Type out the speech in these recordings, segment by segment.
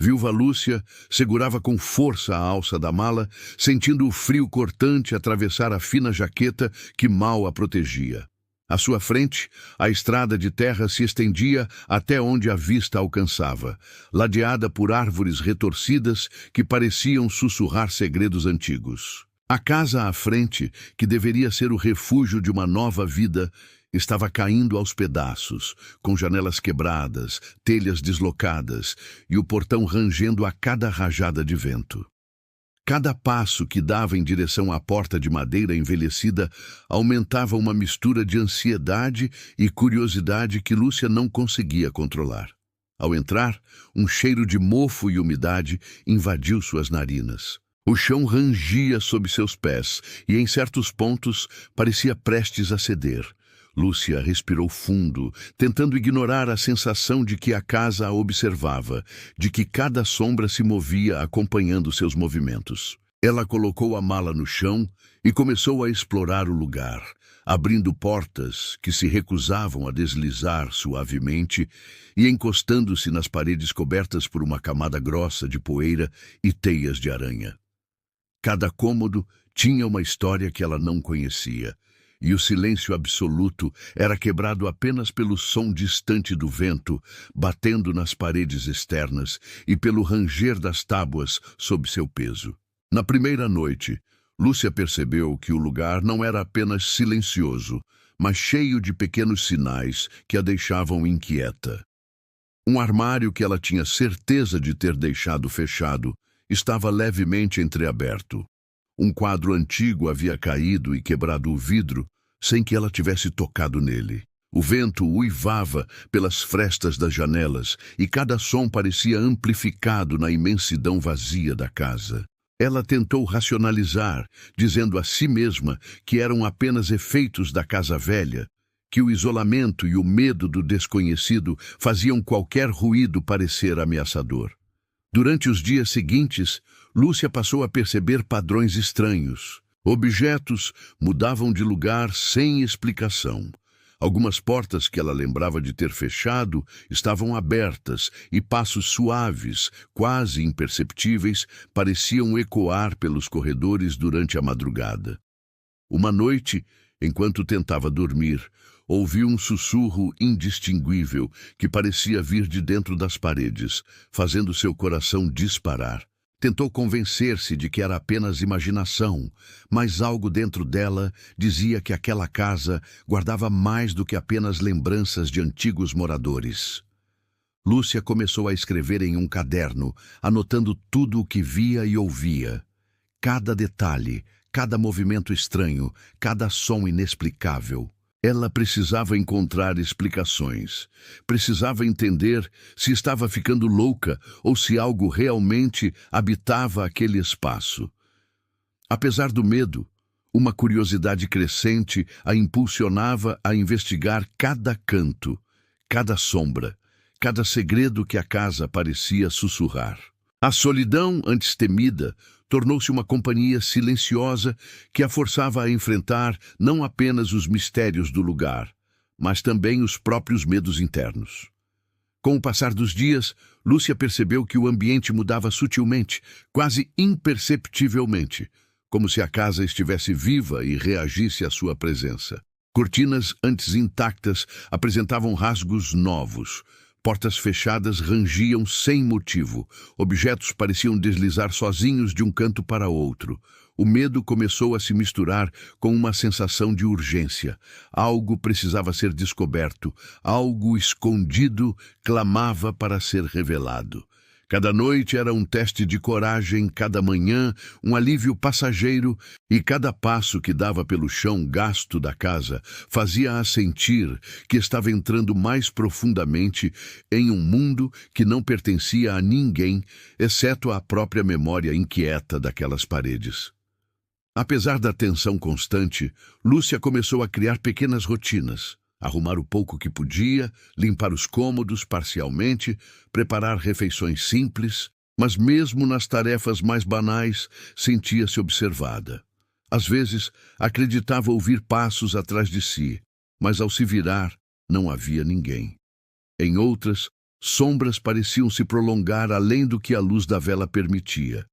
Viúva Lúcia segurava com força a alça da mala, sentindo o frio cortante atravessar a fina jaqueta que mal a protegia. À sua frente, a estrada de terra se estendia até onde a vista alcançava, ladeada por árvores retorcidas que pareciam sussurrar segredos antigos. A casa à frente, que deveria ser o refúgio de uma nova vida, estava caindo aos pedaços, com janelas quebradas, telhas deslocadas e o portão rangendo a cada rajada de vento. Cada passo que dava em direção à porta de madeira envelhecida aumentava uma mistura de ansiedade e curiosidade que Lúcia não conseguia controlar. Ao entrar, um cheiro de mofo e umidade invadiu suas narinas. O chão rangia sob seus pés e, em certos pontos, parecia prestes a ceder. Lúcia respirou fundo, tentando ignorar a sensação de que a casa a observava, de que cada sombra se movia acompanhando seus movimentos. Ela colocou a mala no chão e começou a explorar o lugar, abrindo portas que se recusavam a deslizar suavemente e encostando-se nas paredes cobertas por uma camada grossa de poeira e teias de aranha. Cada cômodo tinha uma história que ela não conhecia, e o silêncio absoluto era quebrado apenas pelo som distante do vento batendo nas paredes externas e pelo ranger das tábuas sob seu peso. Na primeira noite, Lúcia percebeu que o lugar não era apenas silencioso, mas cheio de pequenos sinais que a deixavam inquieta. Um armário que ela tinha certeza de ter deixado fechado estava levemente entreaberto. Um quadro antigo havia caído e quebrado o vidro sem que ela tivesse tocado nele. O vento uivava pelas frestas das janelas e cada som parecia amplificado na imensidão vazia da casa. Ela tentou racionalizar, dizendo a si mesma que eram apenas efeitos da casa velha, que o isolamento e o medo do desconhecido faziam qualquer ruído parecer ameaçador. Durante os dias seguintes, Lúcia passou a perceber padrões estranhos. Objetos mudavam de lugar sem explicação. Algumas portas que ela lembrava de ter fechado estavam abertas e passos suaves, quase imperceptíveis, pareciam ecoar pelos corredores durante a madrugada. Uma noite, enquanto tentava dormir, ouviu um sussurro indistinguível que parecia vir de dentro das paredes, fazendo seu coração disparar. Tentou convencer-se de que era apenas imaginação, mas algo dentro dela dizia que aquela casa guardava mais do que apenas lembranças de antigos moradores. Lúcia começou a escrever em um caderno, anotando tudo o que via e ouvia. Cada detalhe, cada movimento estranho, cada som inexplicável. Ela precisava encontrar explicações. Precisava entender se estava ficando louca ou se algo realmente habitava aquele espaço. Apesar do medo, uma curiosidade crescente a impulsionava a investigar cada canto, cada sombra, cada segredo que a casa parecia sussurrar. A solidão, antes temida, tornou-se uma companhia silenciosa que a forçava a enfrentar não apenas os mistérios do lugar, mas também os próprios medos internos. Com o passar dos dias, Lúcia percebeu que o ambiente mudava sutilmente, quase imperceptivelmente, como se a casa estivesse viva e reagisse à sua presença. Cortinas antes intactas apresentavam rasgos novos. Portas fechadas rangiam sem motivo. Objetos pareciam deslizar sozinhos de um canto para outro. O medo começou a se misturar com uma sensação de urgência. Algo precisava ser descoberto. Algo escondido clamava para ser revelado. Cada noite era um teste de coragem, cada manhã um alívio passageiro, e cada passo que dava pelo chão gasto da casa fazia-a sentir que estava entrando mais profundamente em um mundo que não pertencia a ninguém, exceto à própria memória inquieta daquelas paredes. Apesar da tensão constante, Lúcia começou a criar pequenas rotinas. Arrumar o pouco que podia, limpar os cômodos parcialmente, preparar refeições simples, mas mesmo nas tarefas mais banais, sentia-se observada. Às vezes, acreditava ouvir passos atrás de si, mas ao se virar, não havia ninguém. Em outras, Sombras pareciam se prolongar além do que a luz da vela permitia.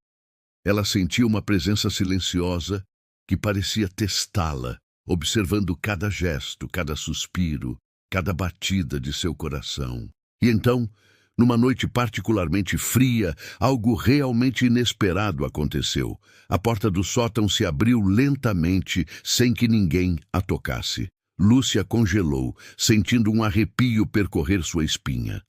Ela sentia uma presença silenciosa que parecia testá-la, observando cada gesto, cada suspiro, cada batida de seu coração. E então, numa noite particularmente fria, algo realmente inesperado aconteceu. A porta do sótão se abriu lentamente, sem que ninguém a tocasse. Lúcia congelou, sentindo um arrepio percorrer sua espinha.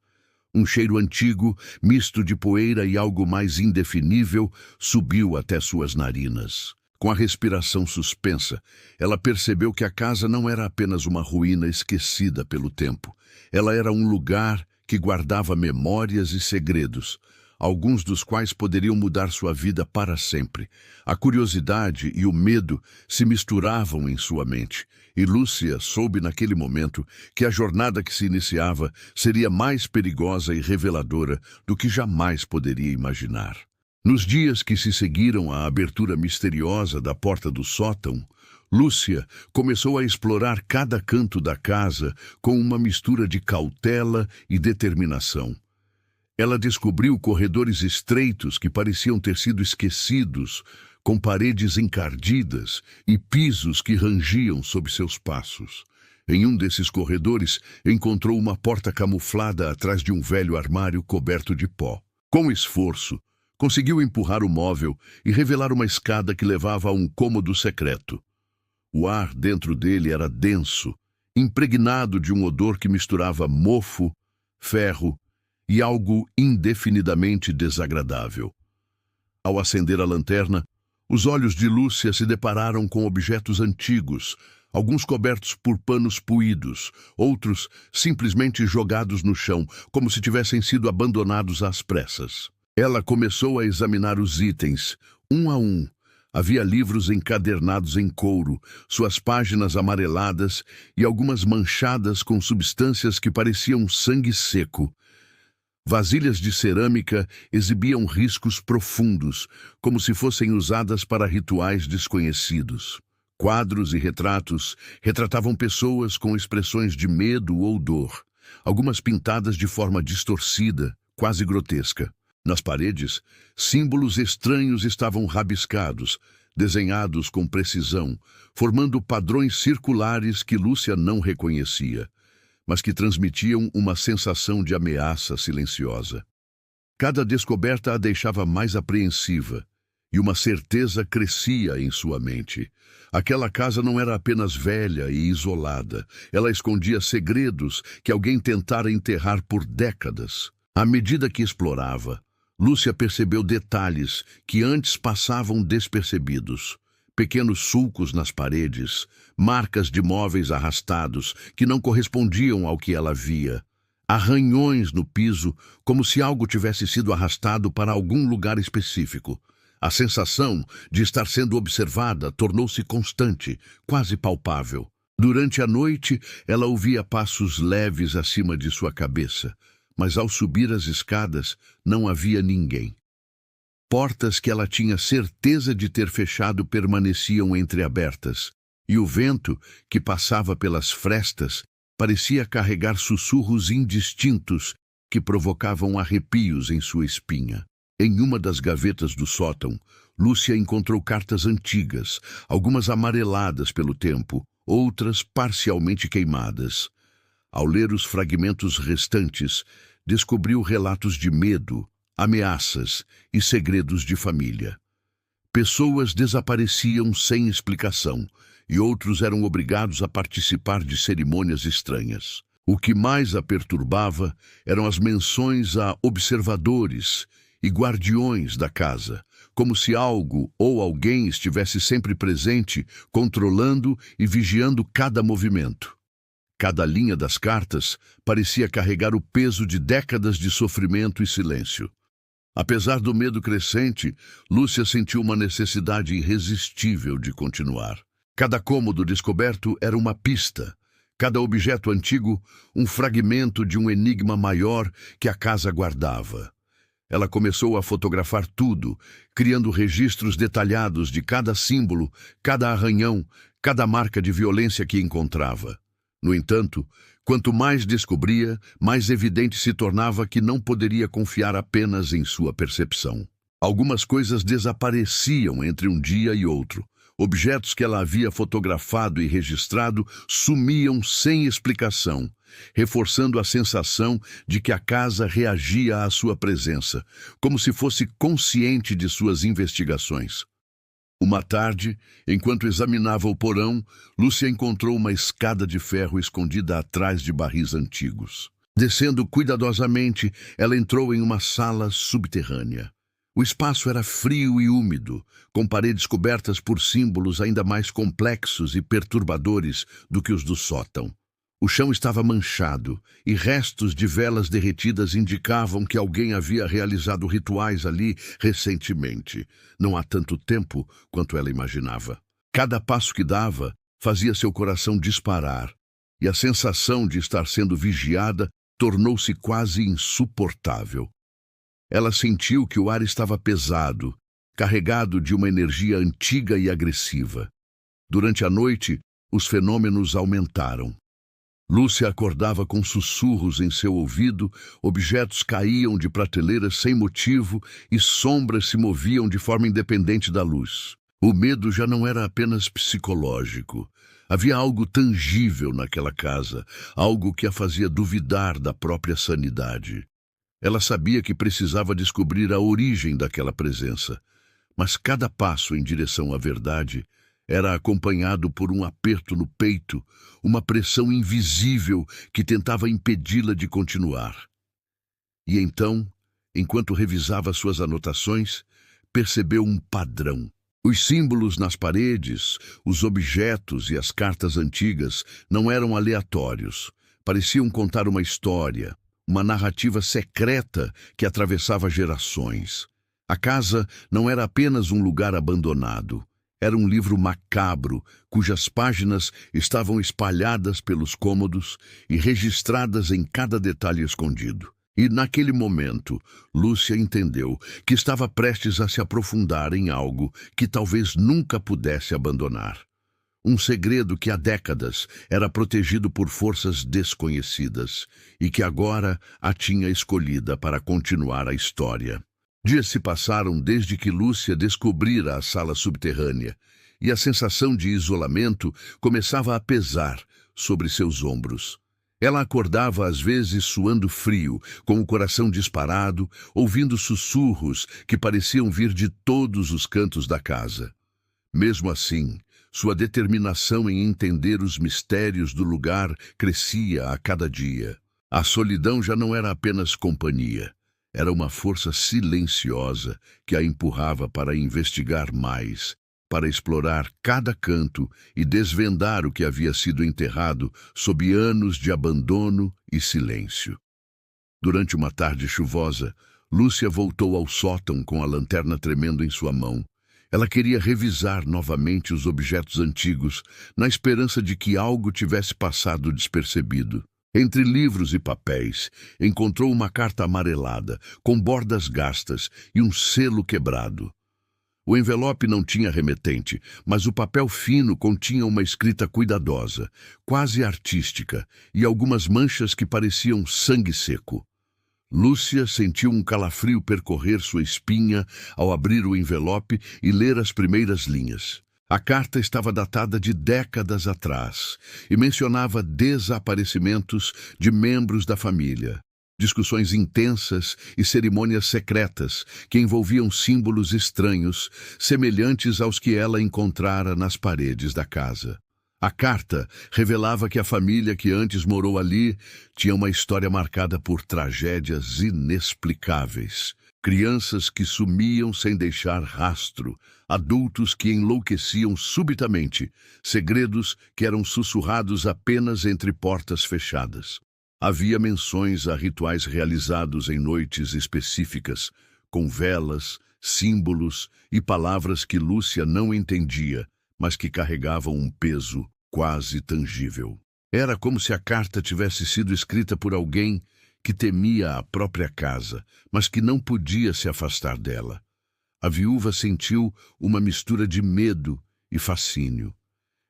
Um cheiro antigo, misto de poeira e algo mais indefinível, subiu até suas narinas. Com a respiração suspensa, ela percebeu que a casa não era apenas uma ruína esquecida pelo tempo. Ela era um lugar que guardava memórias e segredos, alguns dos quais poderiam mudar sua vida para sempre. A curiosidade e o medo se misturavam em sua mente, e Lúcia soube naquele momento que a jornada que se iniciava seria mais perigosa e reveladora do que jamais poderia imaginar. Nos dias que se seguiram à abertura misteriosa da porta do sótão, Lúcia começou a explorar cada canto da casa com uma mistura de cautela e determinação. Ela descobriu corredores estreitos que pareciam ter sido esquecidos, com paredes encardidas e pisos que rangiam sob seus passos. Em um desses corredores, encontrou uma porta camuflada atrás de um velho armário coberto de pó. Com esforço, conseguiu empurrar o móvel e revelar uma escada que levava a um cômodo secreto. O ar dentro dele era denso, impregnado de um odor que misturava mofo, ferro e algo indefinidamente desagradável. Ao acender a lanterna, os olhos de Lúcia se depararam com objetos antigos, alguns cobertos por panos puídos, outros simplesmente jogados no chão, como se tivessem sido abandonados às pressas. Ela começou a examinar os itens, um a um. Havia livros encadernados em couro, suas páginas amareladas e algumas manchadas com substâncias que pareciam sangue seco. Vasilhas de cerâmica exibiam riscos profundos, como se fossem usadas para rituais desconhecidos. Quadros e retratos retratavam pessoas com expressões de medo ou dor, algumas pintadas de forma distorcida, quase grotesca. Nas paredes, símbolos estranhos estavam rabiscados, desenhados com precisão, formando padrões circulares que Lúcia não reconhecia, mas que transmitiam uma sensação de ameaça silenciosa. Cada descoberta a deixava mais apreensiva, e uma certeza crescia em sua mente. Aquela casa não era apenas velha e isolada, ela escondia segredos que alguém tentara enterrar por décadas. À medida que explorava, Lúcia percebeu detalhes que antes passavam despercebidos. Pequenos sulcos nas paredes, marcas de móveis arrastados que não correspondiam ao que ela via. Arranhões no piso, como se algo tivesse sido arrastado para algum lugar específico. A sensação de estar sendo observada tornou-se constante, quase palpável. Durante a noite, ela ouvia passos leves acima de sua cabeça, mas ao subir as escadas não havia ninguém. Portas que ela tinha certeza de ter fechado permaneciam entreabertas, e o vento, que passava pelas frestas, parecia carregar sussurros indistintos que provocavam arrepios em sua espinha. Em uma das gavetas do sótão, Lúcia encontrou cartas antigas, algumas amareladas pelo tempo, outras parcialmente queimadas. Ao ler os fragmentos restantes, descobriu relatos de medo, ameaças e segredos de família. Pessoas desapareciam sem explicação e outros eram obrigados a participar de cerimônias estranhas. O que mais a perturbava eram as menções a observadores e guardiões da casa, como se algo ou alguém estivesse sempre presente, controlando e vigiando cada movimento. Cada linha das cartas parecia carregar o peso de décadas de sofrimento e silêncio. Apesar do medo crescente, Lúcia sentiu uma necessidade irresistível de continuar. Cada cômodo descoberto era uma pista, cada objeto antigo um fragmento de um enigma maior que a casa guardava. Ela começou a fotografar tudo, criando registros detalhados de cada símbolo, cada arranhão, cada marca de violência que encontrava. No entanto, quanto mais descobria, mais evidente se tornava que não poderia confiar apenas em sua percepção. Algumas coisas desapareciam entre um dia e outro. Objetos que ela havia fotografado e registrado sumiam sem explicação, reforçando a sensação de que a casa reagia à sua presença, como se fosse consciente de suas investigações. Uma tarde, enquanto examinava o porão, Lúcia encontrou uma escada de ferro escondida atrás de barris antigos. Descendo cuidadosamente, ela entrou em uma sala subterrânea. O espaço era frio e úmido, com paredes cobertas por símbolos ainda mais complexos e perturbadores do que os do sótão. O chão estava manchado, e restos de velas derretidas indicavam que alguém havia realizado rituais ali recentemente, não há tanto tempo quanto ela imaginava. Cada passo que dava fazia seu coração disparar, e a sensação de estar sendo vigiada tornou-se quase insuportável. Ela sentiu que o ar estava pesado, carregado de uma energia antiga e agressiva. Durante a noite, os fenômenos aumentaram. Lúcia acordava com sussurros em seu ouvido, objetos caíam de prateleiras sem motivo e sombras se moviam de forma independente da luz. O medo já não era apenas psicológico. Havia algo tangível naquela casa, algo que a fazia duvidar da própria sanidade. Ela sabia que precisava descobrir a origem daquela presença, mas cada passo em direção à verdade era acompanhado por um aperto no peito, uma pressão invisível que tentava impedi-la de continuar. E então, enquanto revisava suas anotações, percebeu um padrão. Os símbolos nas paredes, os objetos e as cartas antigas não eram aleatórios, pareciam contar uma história, uma narrativa secreta que atravessava gerações. A casa não era apenas um lugar abandonado. Era um livro macabro, cujas páginas estavam espalhadas pelos cômodos e registradas em cada detalhe escondido. E naquele momento, Lúcia entendeu que estava prestes a se aprofundar em algo que talvez nunca pudesse abandonar. Um segredo que há décadas era protegido por forças desconhecidas e que agora a tinha escolhida para continuar a história. Dias se passaram desde que Lúcia descobrira a sala subterrânea e a sensação de isolamento começava a pesar sobre seus ombros. Ela acordava às vezes suando frio, com o coração disparado, ouvindo sussurros que pareciam vir de todos os cantos da casa. Mesmo assim, sua determinação em entender os mistérios do lugar crescia a cada dia. A solidão já não era apenas companhia. Era uma força silenciosa que a empurrava para investigar mais, para explorar cada canto e desvendar o que havia sido enterrado sob anos de abandono e silêncio. Durante uma tarde chuvosa, Lúcia voltou ao sótão com a lanterna tremendo em sua mão. Ela queria revisar novamente os objetos antigos, na esperança de que algo tivesse passado despercebido. Entre livros e papéis, encontrou uma carta amarelada, com bordas gastas e um selo quebrado. O envelope não tinha remetente, mas o papel fino continha uma escrita cuidadosa, quase artística, e algumas manchas que pareciam sangue seco. Lúcia sentiu um calafrio percorrer sua espinha ao abrir o envelope e ler as primeiras linhas. A carta estava datada de décadas atrás e mencionava desaparecimentos de membros da família, discussões intensas e cerimônias secretas que envolviam símbolos estranhos, semelhantes aos que ela encontrara nas paredes da casa. A carta revelava que a família que antes morou ali tinha uma história marcada por tragédias inexplicáveis. Crianças que sumiam sem deixar rastro, adultos que enlouqueciam subitamente, segredos que eram sussurrados apenas entre portas fechadas. Havia menções a rituais realizados em noites específicas, com velas, símbolos e palavras que Lúcia não entendia, mas que carregavam um peso quase tangível. Era como se a carta tivesse sido escrita por alguém que temia a própria casa, mas que não podia se afastar dela. A viúva sentiu uma mistura de medo e fascínio.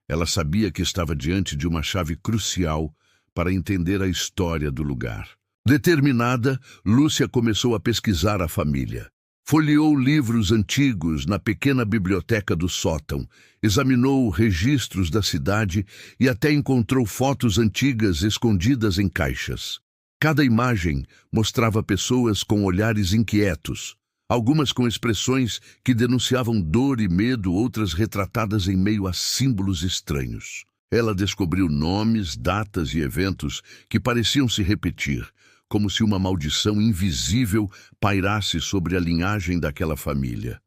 Ela sabia que estava diante de uma chave crucial para entender a história do lugar. Determinada, Lúcia começou a pesquisar a família. Folheou livros antigos na pequena biblioteca do sótão, examinou registros da cidade e até encontrou fotos antigas escondidas em caixas. Cada imagem mostrava pessoas com olhares inquietos, algumas com expressões que denunciavam dor e medo, outras retratadas em meio a símbolos estranhos. Ela descobriu nomes, datas e eventos que pareciam se repetir, como se uma maldição invisível pairasse sobre a linhagem daquela família.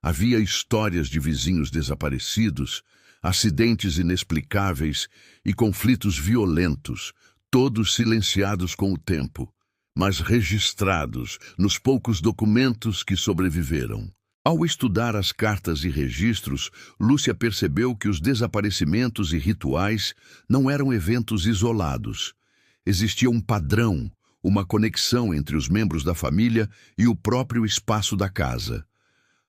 Havia histórias de vizinhos desaparecidos, acidentes inexplicáveis e conflitos violentos, todos silenciados com o tempo, mas registrados nos poucos documentos que sobreviveram. Ao estudar as cartas e registros, Lúcia percebeu que os desaparecimentos e rituais não eram eventos isolados. Existia um padrão, uma conexão entre os membros da família e o próprio espaço da casa.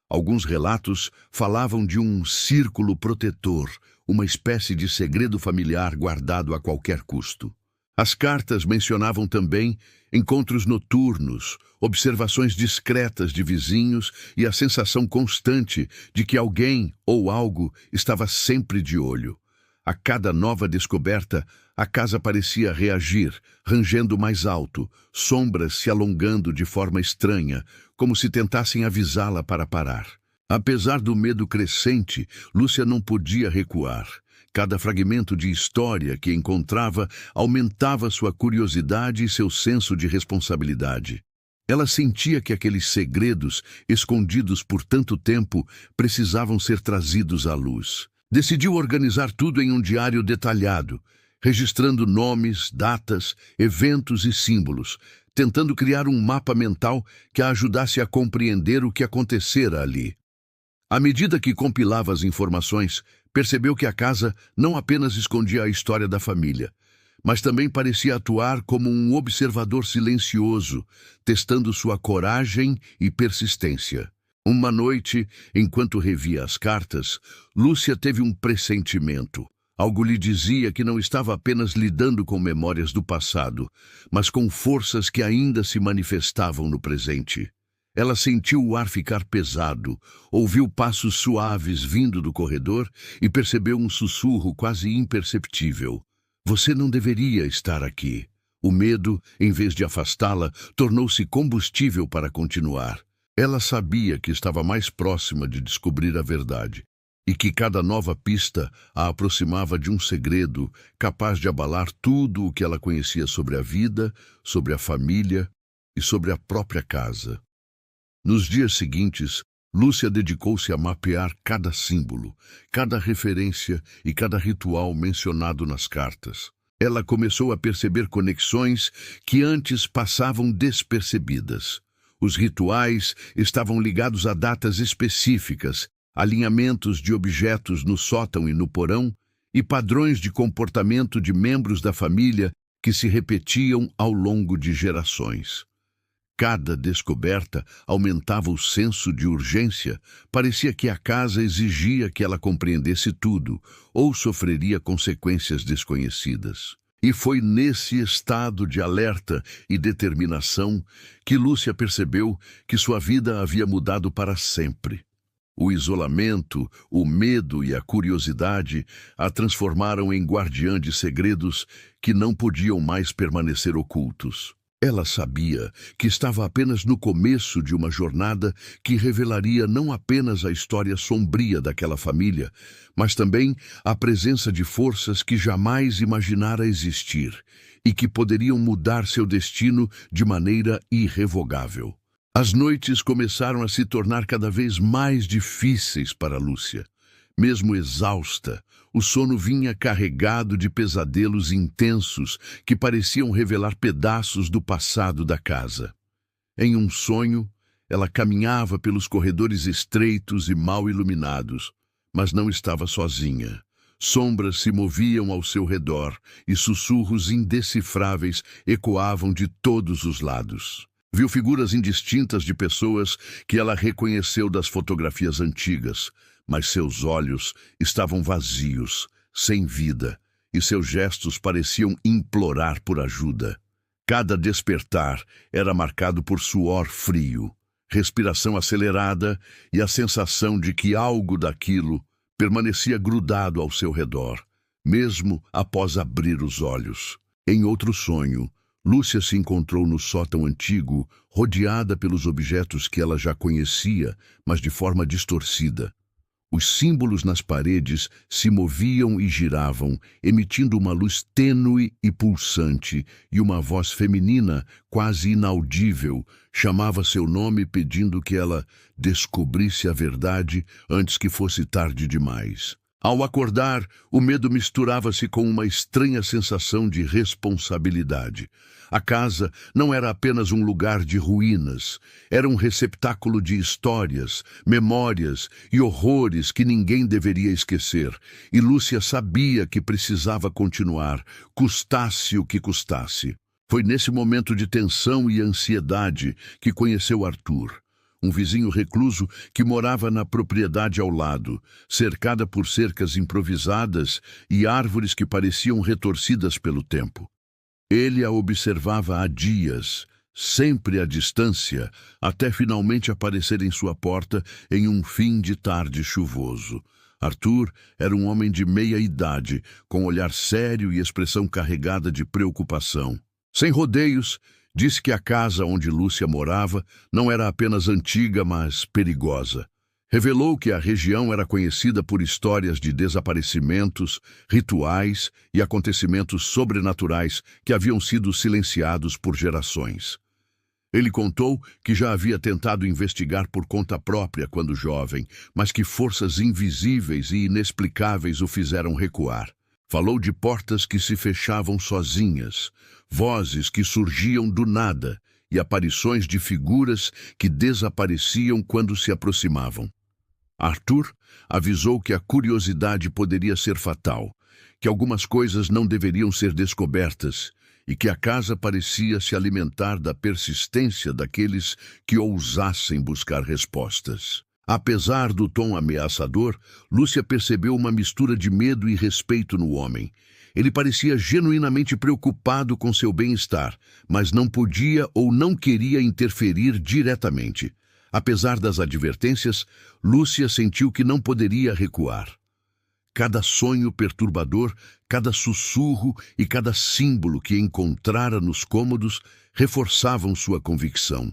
Alguns relatos falavam de um círculo protetor, uma espécie de segredo familiar guardado a qualquer custo. As cartas mencionavam também encontros noturnos, observações discretas de vizinhos e a sensação constante de que alguém ou algo estava sempre de olho. A cada nova descoberta, a casa parecia reagir, rangendo mais alto, sombras se alongando de forma estranha, como se tentassem avisá-la para parar. Apesar do medo crescente, Lúcia não podia recuar. Cada fragmento de história que encontrava aumentava sua curiosidade e seu senso de responsabilidade. Ela sentia que aqueles segredos, escondidos por tanto tempo, precisavam ser trazidos à luz. Decidiu organizar tudo em um diário detalhado, registrando nomes, datas, eventos e símbolos, tentando criar um mapa mental que a ajudasse a compreender o que acontecera ali. À medida que compilava as informações, percebeu que a casa não apenas escondia a história da família, mas também parecia atuar como um observador silencioso, testando sua coragem e persistência. Uma noite, enquanto revia as cartas, Lúcia teve um pressentimento. Algo lhe dizia que não estava apenas lidando com memórias do passado, mas com forças que ainda se manifestavam no presente. Ela sentiu o ar ficar pesado, ouviu passos suaves vindo do corredor e percebeu um sussurro quase imperceptível. Você não deveria estar aqui. O medo, em vez de afastá-la, tornou-se combustível para continuar. Ela sabia que estava mais próxima de descobrir a verdade, e que cada nova pista a aproximava de um segredo capaz de abalar tudo o que ela conhecia sobre a vida, sobre a família e sobre a própria casa. Nos dias seguintes, Lúcia dedicou-se a mapear cada símbolo, cada referência e cada ritual mencionado nas cartas. Ela começou a perceber conexões que antes passavam despercebidas. Os rituais estavam ligados a datas específicas, alinhamentos de objetos no sótão e no porão e padrões de comportamento de membros da família que se repetiam ao longo de gerações. Cada descoberta aumentava o senso de urgência. Parecia que a casa exigia que ela compreendesse tudo, ou sofreria consequências desconhecidas. E foi nesse estado de alerta e determinação que Lúcia percebeu que sua vida havia mudado para sempre. O isolamento, o medo e a curiosidade a transformaram em guardiã de segredos que não podiam mais permanecer ocultos. Ela sabia que estava apenas no começo de uma jornada que revelaria não apenas a história sombria daquela família, mas também a presença de forças que jamais imaginara existir e que poderiam mudar seu destino de maneira irrevogável. As noites começaram a se tornar cada vez mais difíceis para Lúcia. Mesmo exausta, o sono vinha carregado de pesadelos intensos que pareciam revelar pedaços do passado da casa. Em um sonho, ela caminhava pelos corredores estreitos e mal iluminados, mas não estava sozinha. Sombras se moviam ao seu redor e sussurros indecifráveis ecoavam de todos os lados. Viu figuras indistintas de pessoas que ela reconheceu das fotografias antigas, mas seus olhos estavam vazios, sem vida, e seus gestos pareciam implorar por ajuda. Cada despertar era marcado por suor frio, respiração acelerada e a sensação de que algo daquilo permanecia grudado ao seu redor, mesmo após abrir os olhos. Em outro sonho, Lúcia se encontrou no sótão antigo, rodeada pelos objetos que ela já conhecia, mas de forma distorcida. Os símbolos nas paredes se moviam e giravam, emitindo uma luz tênue e pulsante, e uma voz feminina, quase inaudível, chamava seu nome pedindo que ela descobrisse a verdade antes que fosse tarde demais. Ao acordar, o medo misturava-se com uma estranha sensação de responsabilidade. A casa não era apenas um lugar de ruínas, era um receptáculo de histórias, memórias e horrores que ninguém deveria esquecer, e Lúcia sabia que precisava continuar, custasse o que custasse. Foi nesse momento de tensão e ansiedade que conheceu Arthur, um vizinho recluso que morava na propriedade ao lado, cercada por cercas improvisadas e árvores que pareciam retorcidas pelo tempo. Ele a observava há dias, sempre à distância, até finalmente aparecer em sua porta em um fim de tarde chuvoso. Arthur era um homem de meia idade, com olhar sério e expressão carregada de preocupação. Sem rodeios, disse que a casa onde Lúcia morava não era apenas antiga, mas perigosa. Revelou que a região era conhecida por histórias de desaparecimentos, rituais e acontecimentos sobrenaturais que haviam sido silenciados por gerações. Ele contou que já havia tentado investigar por conta própria quando jovem, mas que forças invisíveis e inexplicáveis o fizeram recuar. Falou de portas que se fechavam sozinhas, vozes que surgiam do nada e aparições de figuras que desapareciam quando se aproximavam. Arthur avisou que a curiosidade poderia ser fatal, que algumas coisas não deveriam ser descobertas e que a casa parecia se alimentar da persistência daqueles que ousassem buscar respostas. Apesar do tom ameaçador, Lúcia percebeu uma mistura de medo e respeito no homem. Ele parecia genuinamente preocupado com seu bem-estar, mas não podia ou não queria interferir diretamente. Apesar das advertências, Lúcia sentiu que não poderia recuar. Cada sonho perturbador, cada sussurro e cada símbolo que encontrara nos cômodos reforçavam sua convicção.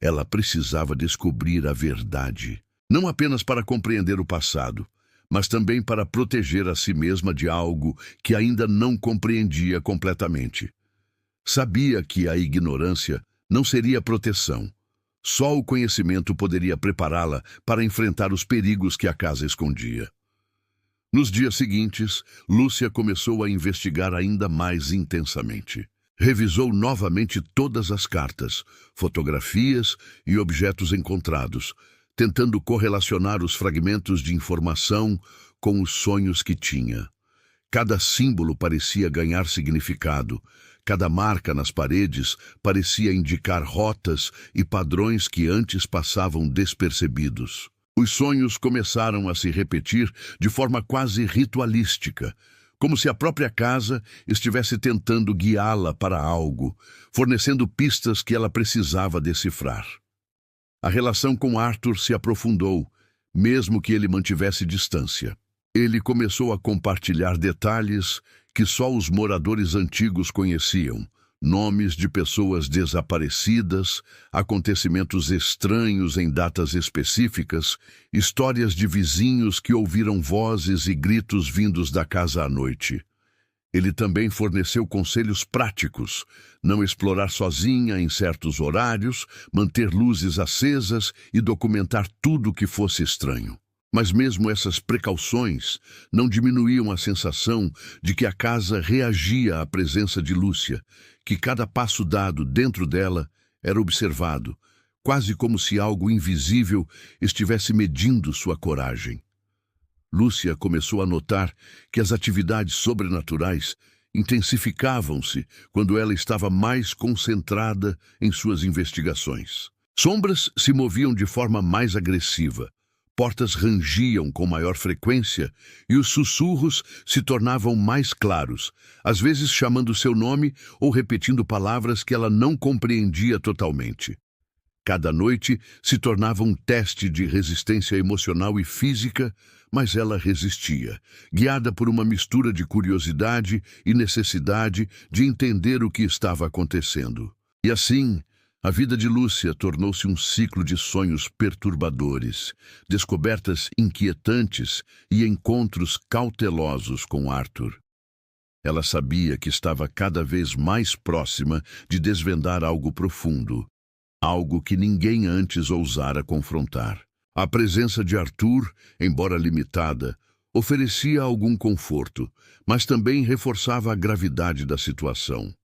Ela precisava descobrir a verdade, não apenas para compreender o passado, mas também para proteger a si mesma de algo que ainda não compreendia completamente. Sabia que a ignorância não seria proteção. Só o conhecimento poderia prepará-la para enfrentar os perigos que a casa escondia. Nos dias seguintes, Lúcia começou a investigar ainda mais intensamente. Revisou novamente todas as cartas, fotografias e objetos encontrados, tentando correlacionar os fragmentos de informação com os sonhos que tinha. Cada símbolo parecia ganhar significado. Cada marca nas paredes parecia indicar rotas e padrões que antes passavam despercebidos. Os sonhos começaram a se repetir de forma quase ritualística, como se a própria casa estivesse tentando guiá-la para algo, fornecendo pistas que ela precisava decifrar. A relação com Arthur se aprofundou, mesmo que ele mantivesse distância. Ele começou a compartilhar detalhes que só os moradores antigos conheciam, nomes de pessoas desaparecidas, acontecimentos estranhos em datas específicas, histórias de vizinhos que ouviram vozes e gritos vindos da casa à noite. Ele também forneceu conselhos práticos: não explorar sozinha em certos horários, manter luzes acesas e documentar tudo que fosse estranho. Mas mesmo essas precauções não diminuíam a sensação de que a casa reagia à presença de Lúcia, que cada passo dado dentro dela era observado, quase como se algo invisível estivesse medindo sua coragem. Lúcia começou a notar que as atividades sobrenaturais intensificavam-se quando ela estava mais concentrada em suas investigações. Sombras se moviam de forma mais agressiva, portas rangiam com maior frequência e os sussurros se tornavam mais claros, às vezes chamando seu nome ou repetindo palavras que ela não compreendia totalmente. Cada noite se tornava um teste de resistência emocional e física, mas ela resistia, guiada por uma mistura de curiosidade e necessidade de entender o que estava acontecendo. E assim, a vida de Lúcia tornou-se um ciclo de sonhos perturbadores, descobertas inquietantes e encontros cautelosos com Arthur. Ela sabia que estava cada vez mais próxima de desvendar algo profundo, algo que ninguém antes ousara confrontar. A presença de Arthur, embora limitada, oferecia algum conforto, mas também reforçava a gravidade da situação.